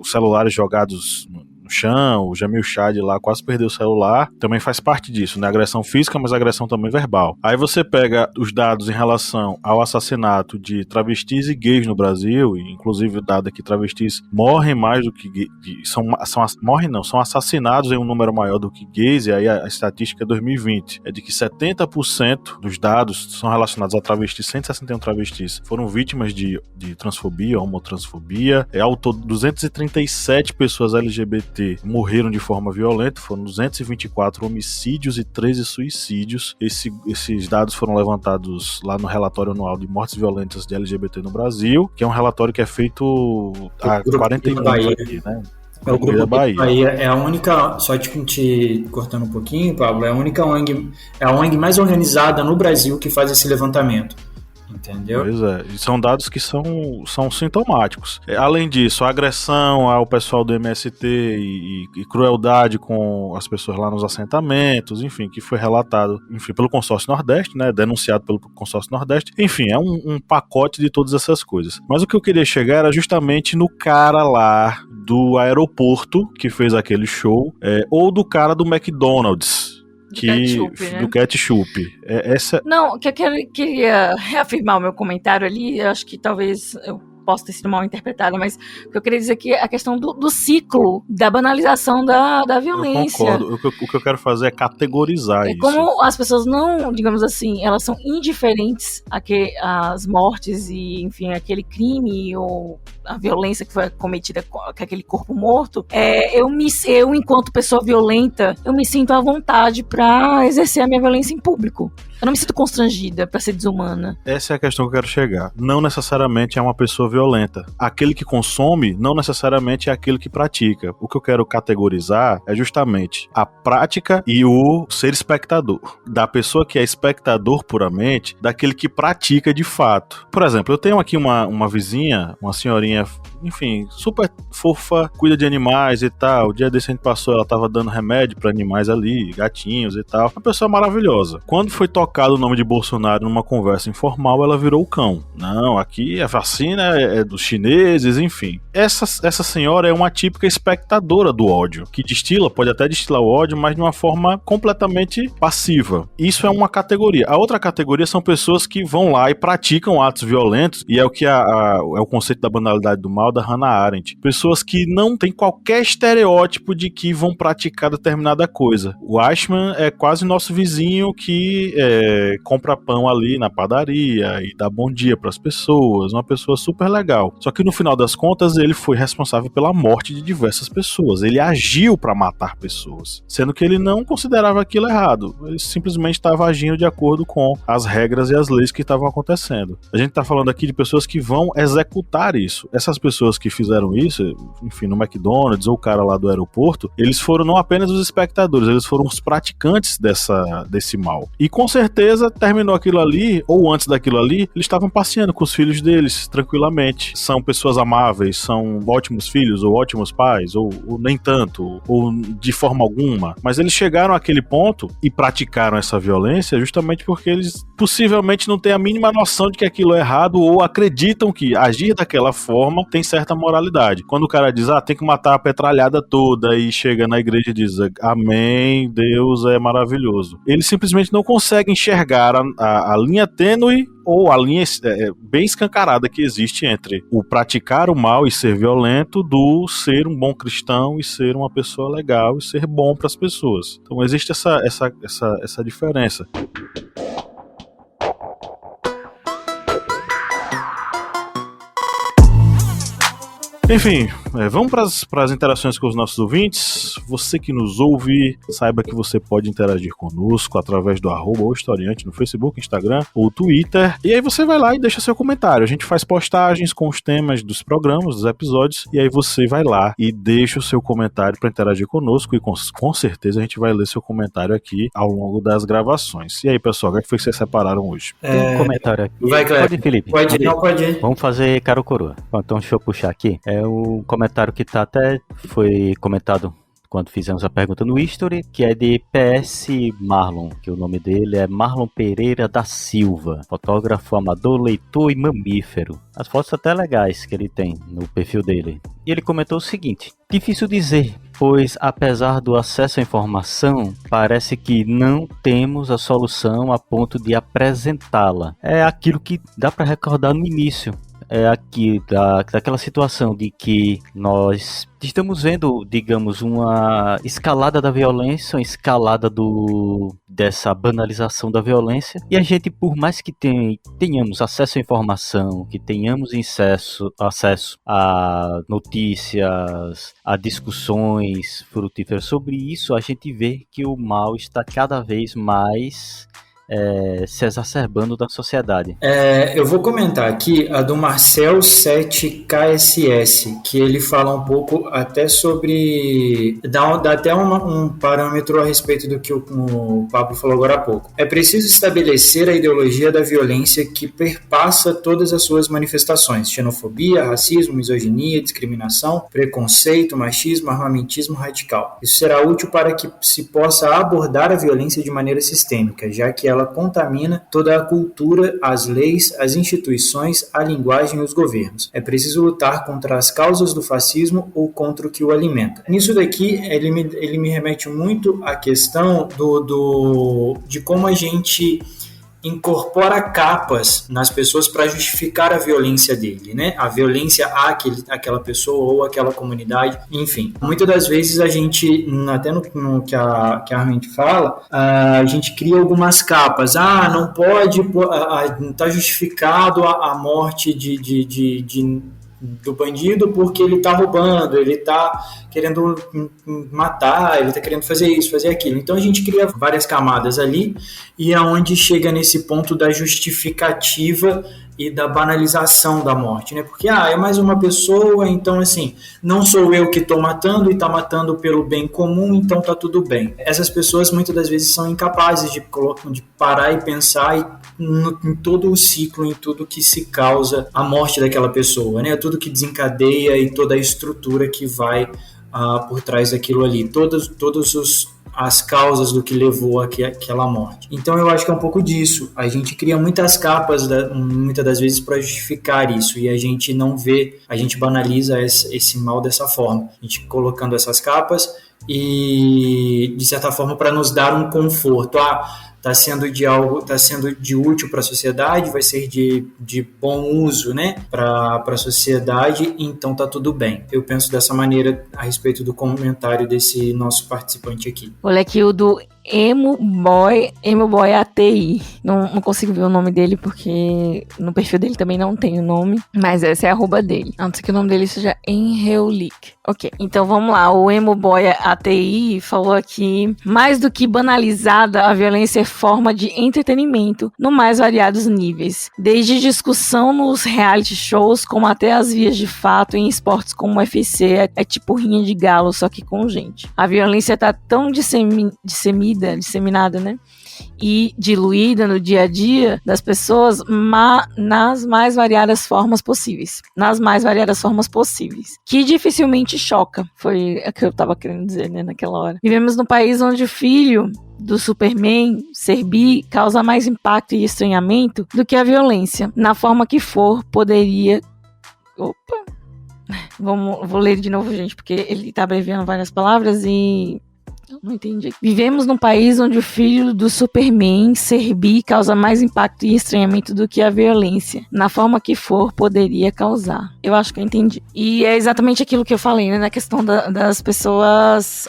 celulares jogados no chão. O Jamil Chad lá quase perdeu o celular. Também faz parte disso, né? Agressão física, mas agressão também verbal. Aí você pega os dados em relação ao assassinato de travestis e gays no Brasil, e inclusive o dado é que travestis morrem mais do que gays, são assassinados em um número maior do que gays, e aí a estatística é 2020. É de que 70% dos dados são relacionados a travestis. 161 travestis foram vítimas de transfobia, homotransfobia. Ao todo, 237 pessoas LGBT morreram de forma violenta, foram 224 homicídios e 13 suicídios. Esses dados foram levantados lá no relatório anual de mortes violentas de LGBT no Brasil, que é um relatório que é feito há 41 anos aqui, né? O Grupo da Bahia é a única, só te cortando um pouquinho, Pablo, é a única ONG, é a ONG mais organizada no Brasil que faz esse levantamento. Entendeu? Pois é, e são dados que são sintomáticos. Além disso, a agressão ao pessoal do MST e crueldade com as pessoas lá nos assentamentos, enfim, que foi relatado, pelo Consórcio Nordeste, né, denunciado pelo Consórcio Nordeste. Enfim, é um pacote de todas essas coisas. Mas o que eu queria chegar era justamente no cara lá do aeroporto que fez aquele show, ou do cara do McDonald's, do ketchup. Não, que eu queria reafirmar o meu comentário ali. Eu acho que talvez eu possa ter sido mal interpretada, mas o que eu queria dizer aqui é a questão do ciclo da banalização da violência. Eu concordo. O que eu quero fazer é categorizar isso. Como as pessoas não, digamos assim, elas são indiferentes às mortes e, enfim, aquele crime ou a violência que foi cometida com aquele corpo morto, eu, enquanto pessoa violenta, eu me sinto à vontade pra exercer a minha violência em público. Eu não me sinto constrangida pra ser desumana. Essa é a questão que eu quero chegar. Não necessariamente é uma pessoa violenta. Aquele que consome não necessariamente é aquele que pratica. O que eu quero categorizar é justamente a prática e o ser espectador. Da pessoa que é espectador puramente, daquele que pratica de fato. Por exemplo, eu tenho aqui uma vizinha, uma senhorinha, enfim, super fofa, cuida de animais e tal. O dia desse a gente passou, ela tava dando remédio pra animais ali, gatinhos e tal. Uma pessoa maravilhosa. Quando foi tocado o nome de Bolsonaro numa conversa informal, ela virou o cão. Não, aqui a vacina é dos chineses, enfim. essa senhora é uma típica espectadora do ódio, que pode até destilar o ódio, mas de uma forma completamente passiva. Isso é uma categoria. A outra categoria são pessoas que vão lá e praticam atos violentos, e é o que é o conceito da banalidade do mal da Hannah Arendt. Pessoas que não têm qualquer estereótipo de que vão praticar determinada coisa. O Eichmann é quase nosso vizinho que compra pão ali na padaria e dá bom dia para as pessoas, uma pessoa super legal. Só que no final das contas ele foi responsável pela morte de diversas pessoas. Ele agiu para matar pessoas, sendo que ele não considerava aquilo errado. Ele simplesmente estava agindo de acordo com as regras e as leis que estavam acontecendo. A gente está falando aqui de pessoas que vão executar isso. Essas pessoas que fizeram isso, enfim, no McDonald's ou o cara lá do aeroporto, eles foram não apenas os espectadores, eles foram os praticantes desse mal. E com certeza terminou aquilo ali, ou antes daquilo ali, eles estavam passeando com os filhos deles tranquilamente. São pessoas amáveis, são ótimos filhos ou ótimos pais, ou nem tanto, ou de forma alguma. Mas eles chegaram àquele ponto e praticaram essa violência justamente porque eles possivelmente não têm a mínima noção de que aquilo é errado, ou acreditam que agir daquela forma tem certa moralidade. Quando o cara diz, tem que matar a petralhada toda, e chega na igreja e diz, amém, Deus é maravilhoso. Eles simplesmente não conseguem enxergar a linha tênue ou a linha bem escancarada que existe entre o praticar o mal e ser violento do ser um bom cristão e ser uma pessoa legal e ser bom para as pessoas. Então existe essa diferença. Enfim, vamos para as interações com os nossos ouvintes. Você que nos ouve, saiba que você pode interagir conosco através do @historiante no Facebook, Instagram ou Twitter. E aí você vai lá e deixa seu comentário. A gente faz postagens com os temas dos programas, dos episódios, e aí você vai lá e deixa o seu comentário para interagir conosco, e com certeza a gente vai ler seu comentário aqui ao longo das gravações. E aí, pessoal, o que foi que vocês separaram hoje? Tem um comentário aqui. Vai, Cleber. Pode, Felipe? Pode ir. Vamos fazer cara ou coroa. Então deixa eu puxar aqui. É o comentário que foi comentado quando fizemos a pergunta no History, que é de PS Marlon, que o nome dele é Marlon Pereira da Silva, fotógrafo amador, leitor e mamífero. As fotos até legais que ele tem no perfil dele. E ele comentou o seguinte: difícil dizer, pois apesar do acesso à informação, parece que não temos a solução a ponto de apresentá-la. É aquilo que dá para recordar no início. É aqui daquela situação de que nós estamos vendo, digamos, uma escalada da violência, uma escalada dessa banalização da violência, e a gente, por mais que tenhamos acesso à informação, que tenhamos acesso a notícias, a discussões frutíferas sobre isso, a gente vê que o mal está cada vez mais se exacerbando da sociedade. Eu vou comentar aqui a do Marcel 7KSS, que ele fala um pouco até sobre... dá até um parâmetro a respeito do que o Pablo falou agora há pouco. É preciso estabelecer a ideologia da violência que perpassa todas as suas manifestações: xenofobia, racismo, misoginia, discriminação, preconceito, machismo, armamentismo radical. Isso será útil para que se possa abordar a violência de maneira sistêmica, já que ela contamina toda a cultura, as leis, as instituições, a linguagem e os governos. É preciso lutar contra as causas do fascismo ou contra o que o alimenta. Nisso daqui, ele me remete muito à questão de como a gente incorpora capas nas pessoas para justificar a violência dele, né? A violência àquela pessoa ou àquela comunidade, enfim. Muitas das vezes a gente, até no que a Armin fala, a gente cria algumas capas. Não pode, tá justificado a morte do bandido porque ele tá roubando, ele tá querendo matar, ele tá querendo fazer isso, fazer aquilo. Então a gente cria várias camadas ali, e é onde chega nesse ponto da justificativa e da banalização da morte, né? Porque é mais uma pessoa, então assim, não sou eu que estou matando e está matando pelo bem comum, então tá tudo bem. Essas pessoas muitas das vezes são incapazes de parar e pensar em todo o ciclo, em tudo que se causa a morte daquela pessoa, né? Tudo que desencadeia e toda a estrutura que vai por trás daquilo ali. Todos as causas do que levou àquela morte. Então eu acho que é um pouco disso. A gente cria muitas capas, muitas das vezes, para justificar isso, e a gente não vê, a gente banaliza esse mal dessa forma. A gente colocando essas capas e, de certa forma, para nos dar um conforto. Está sendo de útil para a sociedade, vai ser de bom uso, né, para a sociedade, então tá tudo bem. Eu penso dessa maneira a respeito do comentário desse nosso participante aqui. Olha aqui o do Emo Boy ATI. Não consigo ver o nome dele porque no perfil dele também não tem o nome, mas essa é a arroba dele. A não ser que o nome dele seja Enreulik. Ok, então vamos lá. O Emo Boy ATI falou aqui: mais do que banalizada, a violência é forma de entretenimento no mais variados níveis, desde discussão nos reality shows, como até as vias de fato em esportes como o UFC, é tipo rinha de galo, só que com gente. A violência tá tão disseminada, né? E diluída no dia a dia das pessoas nas mais variadas formas possíveis. Que dificilmente choca. Foi o que eu estava querendo dizer, né, naquela hora. Vivemos num país onde o filho do Superman ser bi causa mais impacto e estranhamento do que a violência. Na forma que for, poderia... Vou ler de novo, gente, porque ele tá abreviando várias palavras e... não entendi. Vivemos num país onde o filho do Superman ser bi causa mais impacto e estranhamento do que a violência. Na forma que for, poderia causar. Eu acho que eu entendi. E é exatamente aquilo que eu falei, né? Na questão das pessoas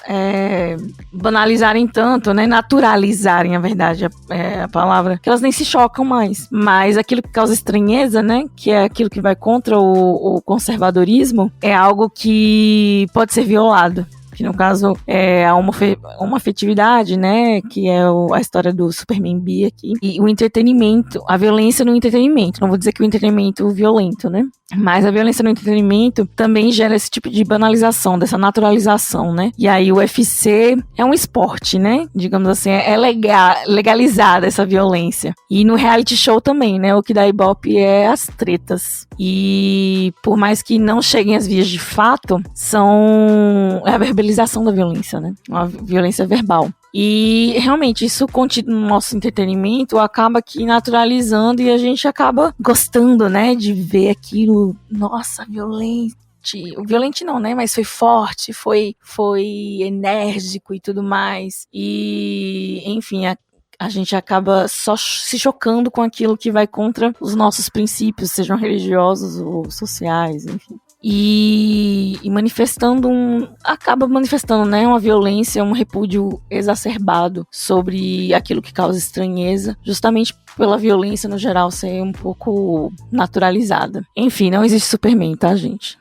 banalizarem tanto, né? Naturalizarem, a verdade, a palavra. Que elas nem se chocam mais. Mas aquilo que causa estranheza, né? Que é aquilo que vai contra o conservadorismo, é algo que pode ser violado. Que no caso é a homoafetividade, né, que é a história do Superman bi aqui, e o entretenimento, a violência no entretenimento. Não vou dizer que o entretenimento é violento, né, mas a violência no entretenimento também gera esse tipo de banalização, dessa naturalização, né, e aí o UFC é um esporte, né, digamos assim, é legalizada essa violência. E no reality show também, né, o que dá ibope é as tretas. E por mais que não cheguem às vias de fato, é a verbalização da violência, né? Uma violência verbal. E realmente isso no nosso entretenimento acaba aqui naturalizando e a gente acaba gostando, né? De ver aquilo, nossa, violento. Violento não, né? Mas foi forte, foi enérgico e tudo mais. E, enfim, a gente acaba só se chocando com aquilo que vai contra os nossos princípios, sejam religiosos ou sociais, enfim. E acaba manifestando, né, uma violência, um repúdio exacerbado sobre aquilo que causa estranheza, justamente pela violência no geral ser um pouco naturalizada. Enfim, não existe Superman, tá, gente?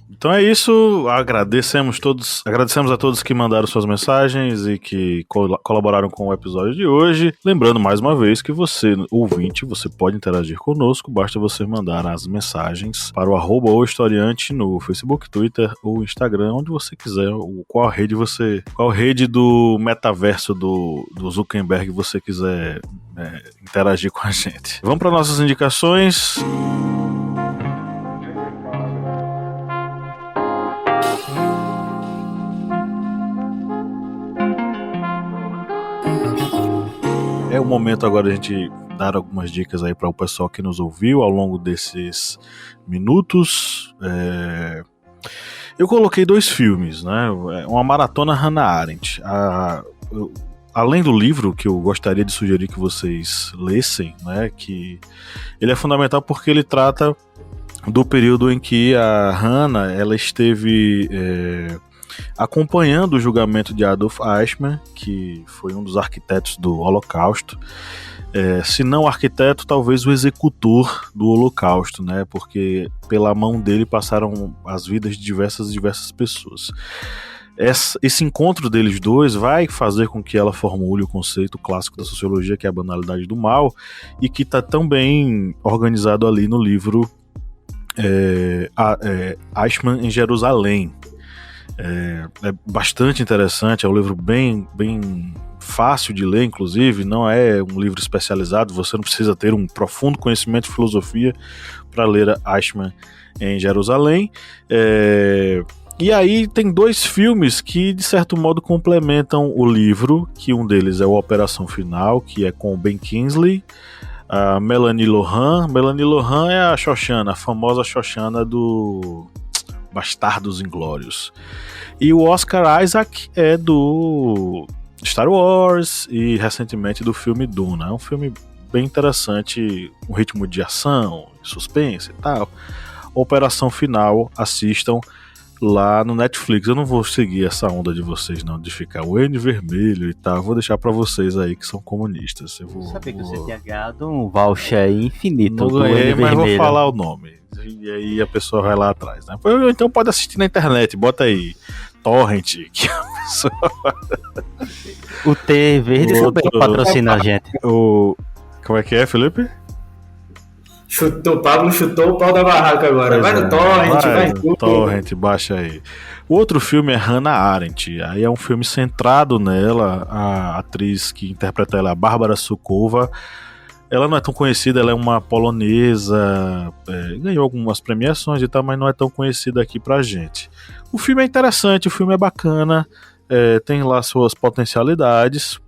Então é isso, agradecemos a todos que mandaram suas mensagens e que colaboraram com o episódio de hoje. Lembrando mais uma vez que você, ouvinte, você pode interagir conosco, basta você mandar as mensagens para o @ohistoriante no Facebook, Twitter ou Instagram, onde você quiser, qual rede do metaverso do Zuckerberg você quiser interagir com a gente. Vamos para nossas indicações. É o momento agora de a gente dar algumas dicas aí para o pessoal que nos ouviu ao longo desses minutos. Eu coloquei 2 filmes, né? Uma maratona Hannah Arendt. Além do livro que eu gostaria de sugerir que vocês lessem, né? Que ele é fundamental porque ele trata do período em que a Hannah ela esteve acompanhando o julgamento de Adolf Eichmann, que foi um dos arquitetos do Holocausto, se não o arquiteto, talvez o executor do Holocausto, né? Porque pela mão dele passaram as vidas de diversas pessoas. Esse encontro deles dois vai fazer com que ela formule o conceito clássico da sociologia, que é a banalidade do mal, e que está tão bem organizado ali no livro Eichmann em Jerusalém. É bastante interessante, é um livro bem fácil de ler, inclusive, não é um livro especializado, você não precisa ter um profundo conhecimento de filosofia para ler Eichmann em Jerusalém. E aí tem 2 filmes que, de certo modo, complementam o livro, que um deles é o Operação Final, que é com o Ben Kingsley, a Melanie Lohan. Melanie Lohan é a Shoshana, a famosa Shoshana do Bastardos Inglórios. E o Oscar Isaac é do Star Wars e recentemente do filme Duna. É um filme bem interessante, um ritmo de ação, suspense e tal. Operação Final, assistam lá no Netflix. Eu não vou seguir essa onda de vocês não, de ficar o N vermelho e tal. Vou deixar pra vocês aí que são comunistas. Eu vou sabia que você tinha ganhado um voucher infinito. Não ganhei, mas vou falar o nome. E aí a pessoa vai lá atrás, né? Então pode assistir na internet, bota aí Torrent, que a pessoa... O T verde também patrocina a gente. Como é que é, Felipe? Pablo chutou o pau da barraca agora. Vai no Torrent, vai em tudo. Torrent, baixa aí. O outro filme é Hannah Arendt. Aí é um filme centrado nela. A atriz que interpreta ela é a Bárbara Sukowa. Ela não é tão conhecida, ela é uma polonesa, ganhou algumas premiações e tal, mas não é tão conhecida aqui pra gente. O filme é interessante, o filme é bacana, tem lá suas potencialidades,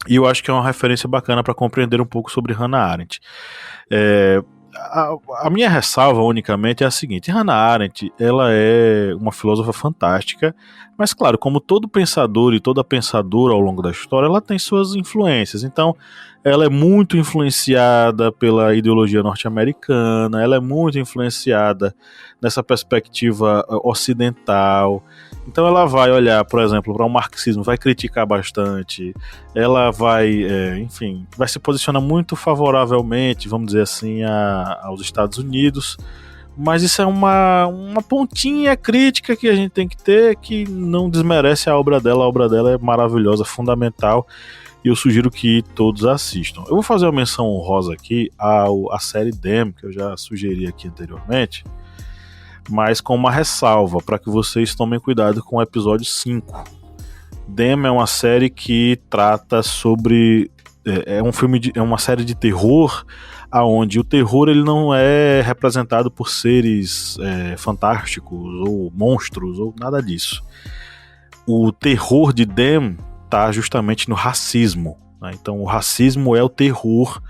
e eu acho que é uma referência bacana para compreender um pouco sobre Hannah Arendt. A minha ressalva, unicamente, é a seguinte: Hannah Arendt, ela é uma filósofa fantástica, mas claro, como todo pensador e toda pensadora ao longo da história, ela tem suas influências. Então, ela é muito influenciada pela ideologia norte-americana, ela é muito influenciada nessa perspectiva ocidental. Então ela vai olhar, por exemplo, para o marxismo, vai criticar bastante, ela vai, enfim, vai se posicionar muito favoravelmente, vamos dizer assim, aos Estados Unidos, mas isso é uma pontinha crítica que a gente tem que ter, que não desmerece a obra dela é maravilhosa, fundamental, e eu sugiro que todos assistam. Eu vou fazer uma menção honrosa aqui à série Dem, que eu já sugeri aqui anteriormente, mas com uma ressalva, para que vocês tomem cuidado com o episódio 5. Dem é uma série que trata sobre... é uma série de terror, onde o terror ele não é representado por seres fantásticos, ou monstros, ou nada disso. O terror de Dem está justamente no racismo, né? Então o racismo é o terror,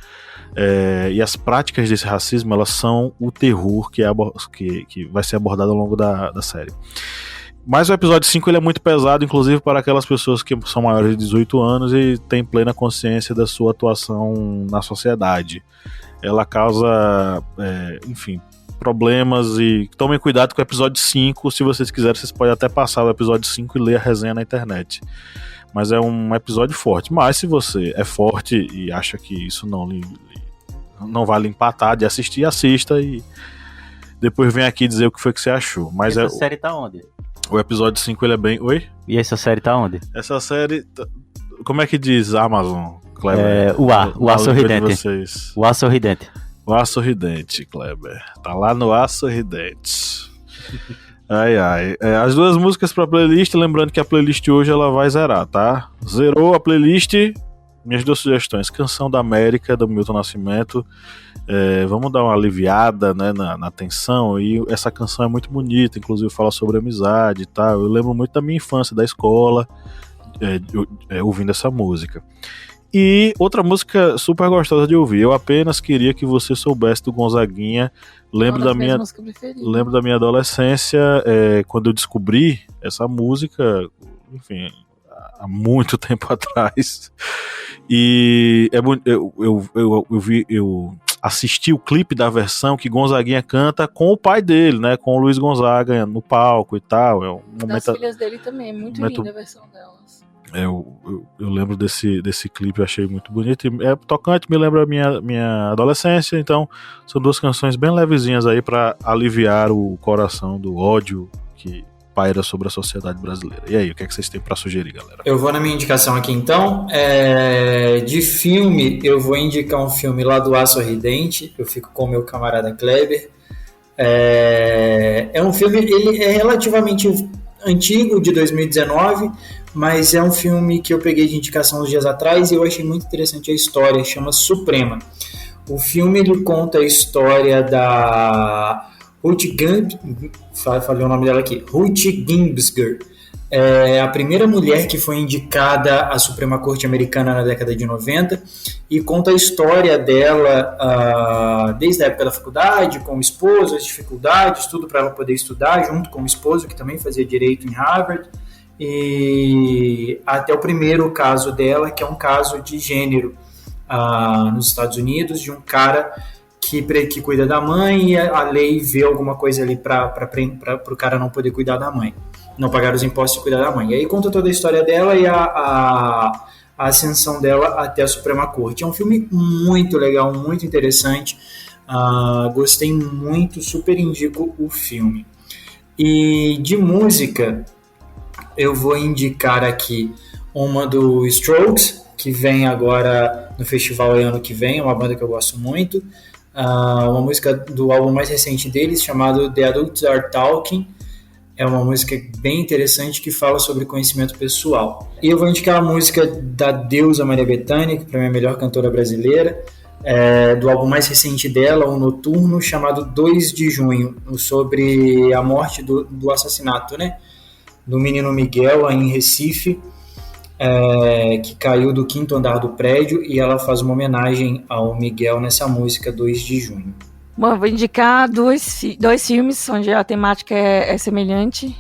e as práticas desse racismo, elas são o terror que vai ser abordado ao longo da série. Mas o episódio 5 ele é muito pesado, inclusive para aquelas pessoas que são maiores de 18 anos e têm plena consciência da sua atuação na sociedade. Ela causa, enfim, problemas, e tomem cuidado com o episódio 5. Se vocês quiserem, vocês podem até passar o episódio 5 e ler a resenha na internet. Mas é um episódio forte. Mas se você é forte e acha que isso não vale empatar de assistir, assista e depois vem aqui dizer o que foi que você achou. Mas essa série tá onde? O episódio 5 ele é bem... Oi? E essa série tá onde? Essa série... Como é que diz Amazon, Kleber? O A Sorridente. O A Sorridente. O A Sorridente, Kleber. Tá lá no A Sorridente. Ai. As 2 músicas pra playlist, lembrando que a playlist hoje ela vai zerar, tá? Zerou a playlist, minhas 2 sugestões: Canção da América, do Milton Nascimento. Vamos dar uma aliviada, né, na tensão, e essa canção é muito bonita, inclusive fala sobre amizade e tal. Eu lembro muito da minha infância, da escola, ouvindo essa música. E outra música super gostosa de ouvir, Eu Apenas Queria Que Você Soubesse, do Gonzaguinha. Lembro da minha adolescência, quando eu descobri essa música, enfim, há muito tempo atrás. E eu assisti o clipe da versão que Gonzaguinha canta com o pai dele, né, com o Luiz Gonzaga no palco e tal. É um momento, das filhas dele também, muito linda a versão delas. Eu lembro desse clipe, eu achei muito bonito. É tocante, me lembra a minha adolescência. Então, são 2 canções bem levezinhas aí para aliviar o coração do ódio que paira sobre a sociedade brasileira. E aí, o que é que vocês têm para sugerir, galera? Eu vou na minha indicação aqui, então. De filme, eu vou indicar um filme lá do A Sorridente. Eu fico com o meu camarada Kleber. É um filme, ele é relativamente antigo, de 2019, mas é um filme que eu peguei de indicação uns dias atrás e eu achei muito interessante a história, chama Suprema. O filme ele conta a história da Falei o nome dela aqui, Ruth Ginsburg. É a primeira mulher que foi indicada à Suprema Corte Americana na década de 90 e conta a história dela desde a época da faculdade, com o esposo, as dificuldades, tudo para ela poder estudar, junto com o esposo, que também fazia direito em Harvard, e até o primeiro caso dela, que é um caso de gênero nos Estados Unidos, de um cara que cuida da mãe e a lei vê alguma coisa ali para o cara não poder cuidar da mãe, não pagar os impostos e cuidar da mãe. E aí conta toda a história dela e a ascensão dela até a Suprema Corte. É um filme muito legal, muito interessante. Gostei muito, super indico o filme. E de música, eu vou indicar aqui uma do Strokes, que vem agora no festival ano que vem, é uma banda que eu gosto muito. Uma música do álbum mais recente deles, chamado The Adults Are Talking. É uma música bem interessante que fala sobre conhecimento pessoal. E eu vou indicar a música da deusa Maria Bethânia, que para mim é a melhor cantora brasileira, do álbum mais recente dela, O Noturno, chamado 2 de Junho, sobre a morte do assassinato, né, do menino Miguel em Recife, que caiu do 5º andar do prédio, e ela faz uma homenagem ao Miguel nessa música 2 de Junho. Bom, eu vou indicar dois filmes onde a temática é semelhante,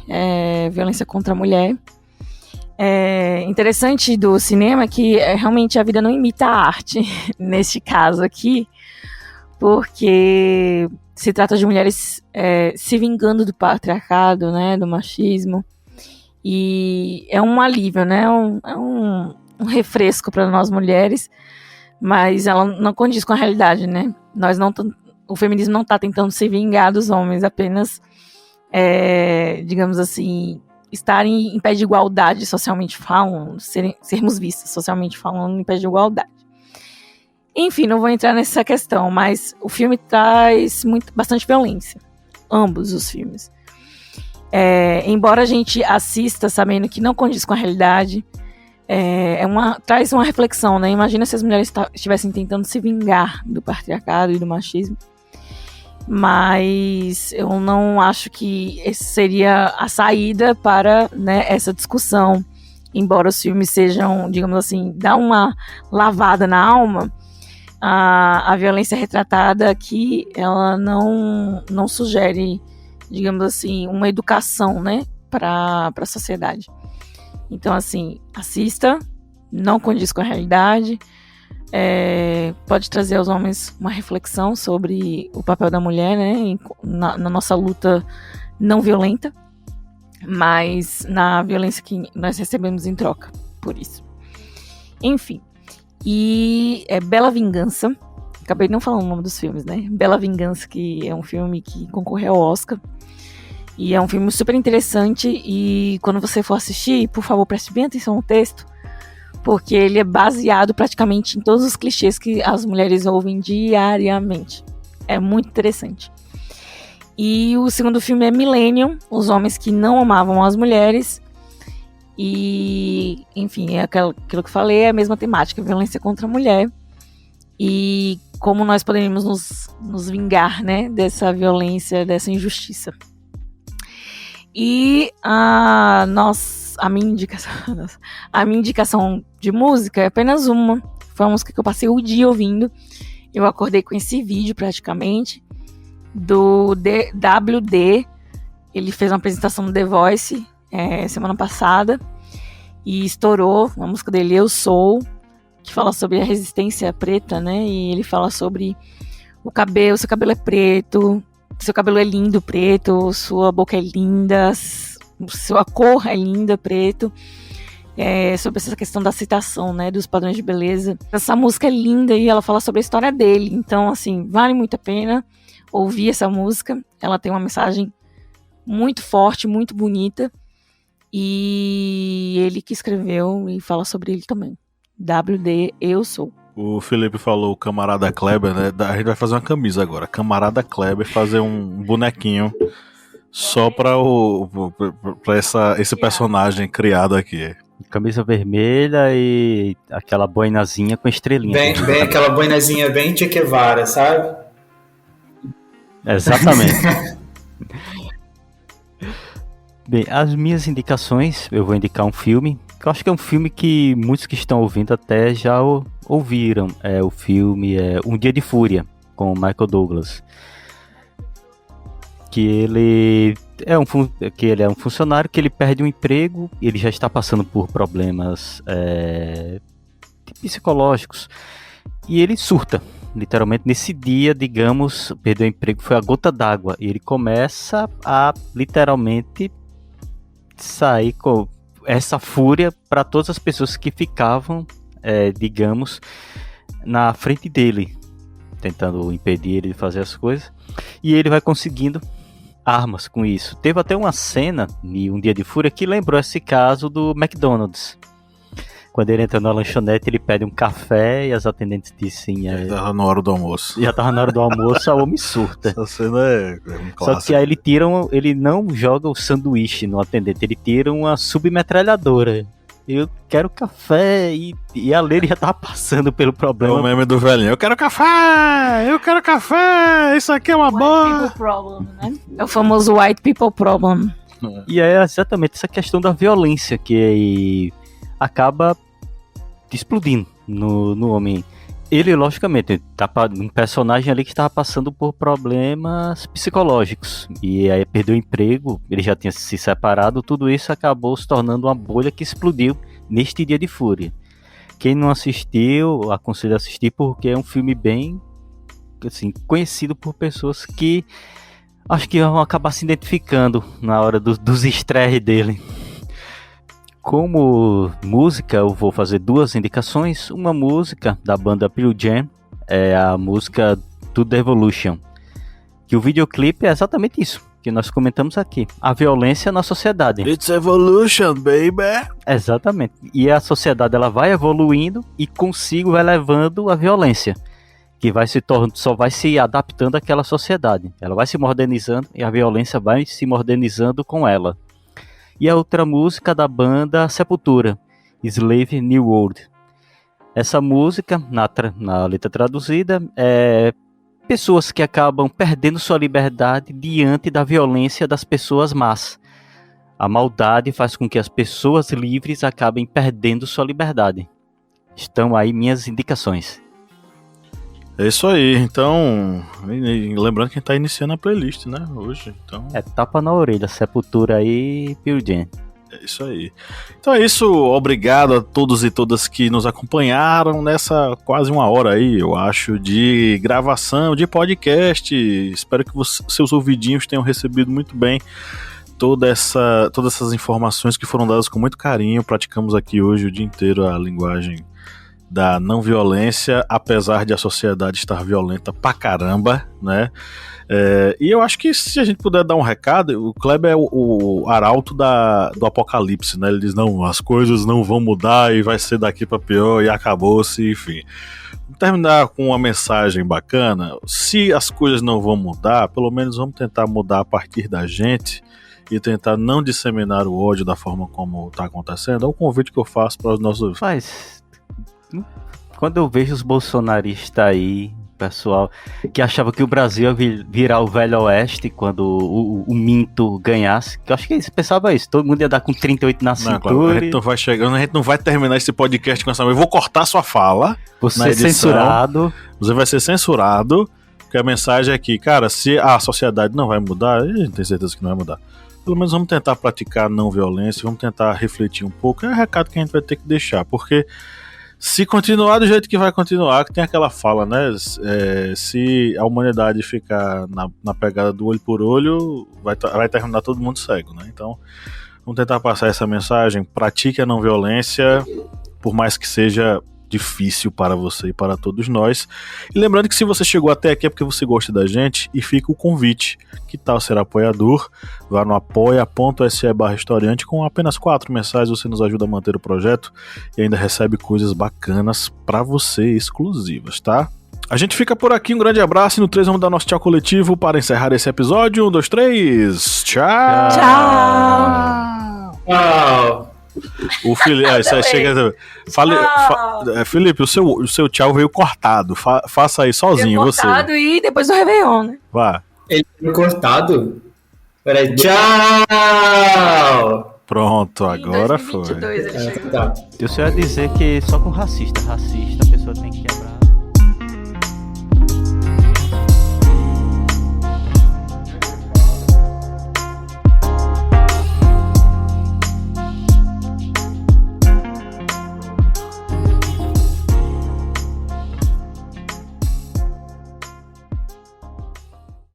violência contra a mulher. Interessante do cinema é que realmente a vida não imita a arte, neste caso aqui, porque se trata de mulheres se vingando do patriarcado, né, do machismo, e é um alívio, né, é um refresco para nós mulheres, mas ela não condiz com a realidade, né, o feminismo não está tentando se vingar dos homens, apenas, digamos assim, estarem em pé de igualdade socialmente falando, sermos vistos socialmente falando em pé de igualdade. Enfim, não vou entrar nessa questão, mas o filme traz bastante violência, ambos os filmes. Embora a gente assista sabendo que não condiz com a realidade, traz uma reflexão, né? Imagina se as mulheres estivessem tentando se vingar do patriarcado e do machismo. Mas eu não acho que essa seria a saída para, né, essa discussão. Embora os filmes sejam, digamos assim, dá uma lavada na alma, a violência retratada aqui, ela não sugere, digamos assim, uma educação, né, para a sociedade. Então, assim, assista, não condiz com a realidade, pode trazer aos homens uma reflexão sobre o papel da mulher, né, na nossa luta não violenta, mas na violência que nós recebemos em troca por isso. Enfim, e Bela Vingança, acabei não falando o nome dos filmes, né? Bela Vingança, que é um filme que concorreu ao Oscar, e é um filme super interessante, e quando você for assistir, por favor, preste bem atenção no texto, porque ele é baseado praticamente em todos os clichês que as mulheres ouvem diariamente. É muito interessante. E o segundo filme é Millennium, Os Homens que Não Amavam as Mulheres. E, enfim, é aquilo que eu falei, é a mesma temática, violência contra a mulher. E como nós poderíamos nos vingar, né, dessa violência, dessa injustiça. E a minha indicação de música é apenas uma. Foi uma música que eu passei o dia ouvindo. Eu acordei com esse vídeo praticamente do WD. Ele fez uma apresentação no The Voice semana passada e estourou. A música dele, Eu Sou, que fala sobre a resistência preta, né? E ele fala sobre o cabelo, seu cabelo é preto, seu cabelo é lindo preto, sua boca é linda, sua cor é linda preto. Sobre essa questão da aceitação, né, dos padrões de beleza. Essa música é linda e ela fala sobre a história dele. Então, assim, vale muito a pena ouvir essa música. Ela tem uma mensagem muito forte, muito bonita. E ele que escreveu e fala sobre ele também. WD, Eu Sou. O Felipe falou o Camarada Kleber, né? A gente vai fazer uma camisa agora. Camarada Kleber, fazer um bonequinho só pra esse personagem criado aqui. Camisa vermelha e aquela boinazinha com estrelinha. Bem aquela boinazinha bem Che Guevara, sabe? Exatamente. Bem, as minhas indicações, eu vou indicar um filme, que eu acho que é um filme que muitos que estão ouvindo até já ouviram. O filme é Um Dia de Fúria, com o Michael Douglas. Que ele é um funcionário que ele perde um emprego, ele já está passando por problemas psicológicos, e ele surta. Literalmente, nesse dia, digamos, perdeu o emprego, foi a gota d'água. E ele começa a, literalmente, sair com essa fúria para todas as pessoas que ficavam, digamos, na frente dele, tentando impedir ele de fazer as coisas. E ele vai conseguindo armas com isso. Teve até uma cena em Um Dia de Fúria que lembrou esse caso do McDonald's. Quando ele entra na lanchonete, ele pede um café e as atendentes dizem... Já tava na hora do almoço. Já tava na hora do almoço, a homem surta. Essa cena é um clássico. Só que aí ele não joga o sanduíche no atendente, ele tira uma submetralhadora. Eu quero café, e a Lady já tava passando pelo É problema. o meme do velhinho. Eu quero café! Eu quero café! Isso aqui é uma boa! White people problem, né? É o famoso white people problem. E é exatamente essa questão da violência que acaba explodindo no homem. Ele, logicamente, tá um personagem ali que estava passando por problemas psicológicos. E aí perdeu o emprego, ele já tinha se separado, tudo isso acabou se tornando uma bolha que explodiu neste Dia de Fúria. Quem não assistiu, aconselho a assistir, porque é um filme bem, assim, conhecido por pessoas que acho que vão acabar se identificando na hora dos estresses dele. Como música, eu vou fazer duas indicações. Uma música da banda Pearl Jam é a música To The Evolution, que o videoclipe é exatamente isso que nós comentamos aqui, a violência na sociedade. It's evolution, baby! Exatamente. E a sociedade ela vai evoluindo e consigo vai levando a violência, que vai só vai se adaptando àquela sociedade. Ela vai se modernizando e a violência vai se modernizando com ela. E a outra música da banda Sepultura, Slave New World. Essa música, na letra traduzida, é pessoas que acabam perdendo sua liberdade diante da violência das pessoas más. A maldade faz com que as pessoas livres acabem perdendo sua liberdade. Estão aí minhas indicações. É isso aí, então, lembrando que a gente tá iniciando a playlist, né, hoje, então... É tapa na orelha, Sepultura aí, Pearl Jam. É isso aí. Então é isso, obrigado a todos e todas que nos acompanharam nessa quase uma hora aí, eu acho, de gravação, de podcast. Espero que seus ouvidinhos tenham recebido muito bem todas essas informações que foram dadas com muito carinho. Praticamos aqui hoje o dia inteiro a linguagem da não violência, apesar de a sociedade estar violenta pra caramba, né? E eu acho que se a gente puder dar um recado, o Kleber é o arauto do apocalipse, né? Ele diz, não, as coisas não vão mudar e vai ser daqui pra pior e acabou-se, enfim. Vamos terminar com uma mensagem bacana. Se as coisas não vão mudar, pelo menos vamos tentar mudar a partir da gente e tentar não disseminar o ódio da forma como tá acontecendo. É o convite que eu faço para os nossos... Quando eu vejo os bolsonaristas aí, pessoal, que achava que o Brasil ia virar o Velho Oeste quando o Minto ganhasse, que eu acho que eles pensavam isso, todo mundo ia dar com 38 na cintura. Claro, a gente não vai chegando, a gente não vai terminar esse podcast com essa... Eu vou cortar sua fala. Você censurado. Você vai ser censurado, porque a mensagem é que, cara, se a sociedade não vai mudar, a gente tem certeza que não vai mudar. Pelo menos vamos tentar praticar não violência, vamos tentar refletir um pouco. É o recado que a gente vai ter que deixar, porque se continuar do jeito que vai continuar, que tem aquela fala, né? Se a humanidade ficar na pegada do olho por olho, vai terminar todo mundo cego, né? Então, vamos tentar passar essa mensagem. Pratique a não violência, por mais que seja difícil para você e para todos nós. E lembrando que se você chegou até aqui é porque você gosta da gente, e fica o convite. Que tal ser apoiador? Vá no apoia.se/historiante. Com apenas 4 mensais você nos ajuda a manter o projeto e ainda recebe coisas bacanas para você, exclusivas, tá? A gente fica por aqui, um grande abraço, e no 3 vamos dar nosso tchau coletivo para encerrar esse episódio. 1, 2, 3, tchau! Tchau! Tchau! O Felipe, chega. Felipe, o seu tchau veio cortado. Faça aí sozinho, você. Cortado e depois do Réveillon, né? Vá. Ele foi cortado? Peraí, tchau! Pronto, Em agora foi. 2022 ele chegou. Tá. Eu só ia dizer que só com racista a pessoa tem que quebrar.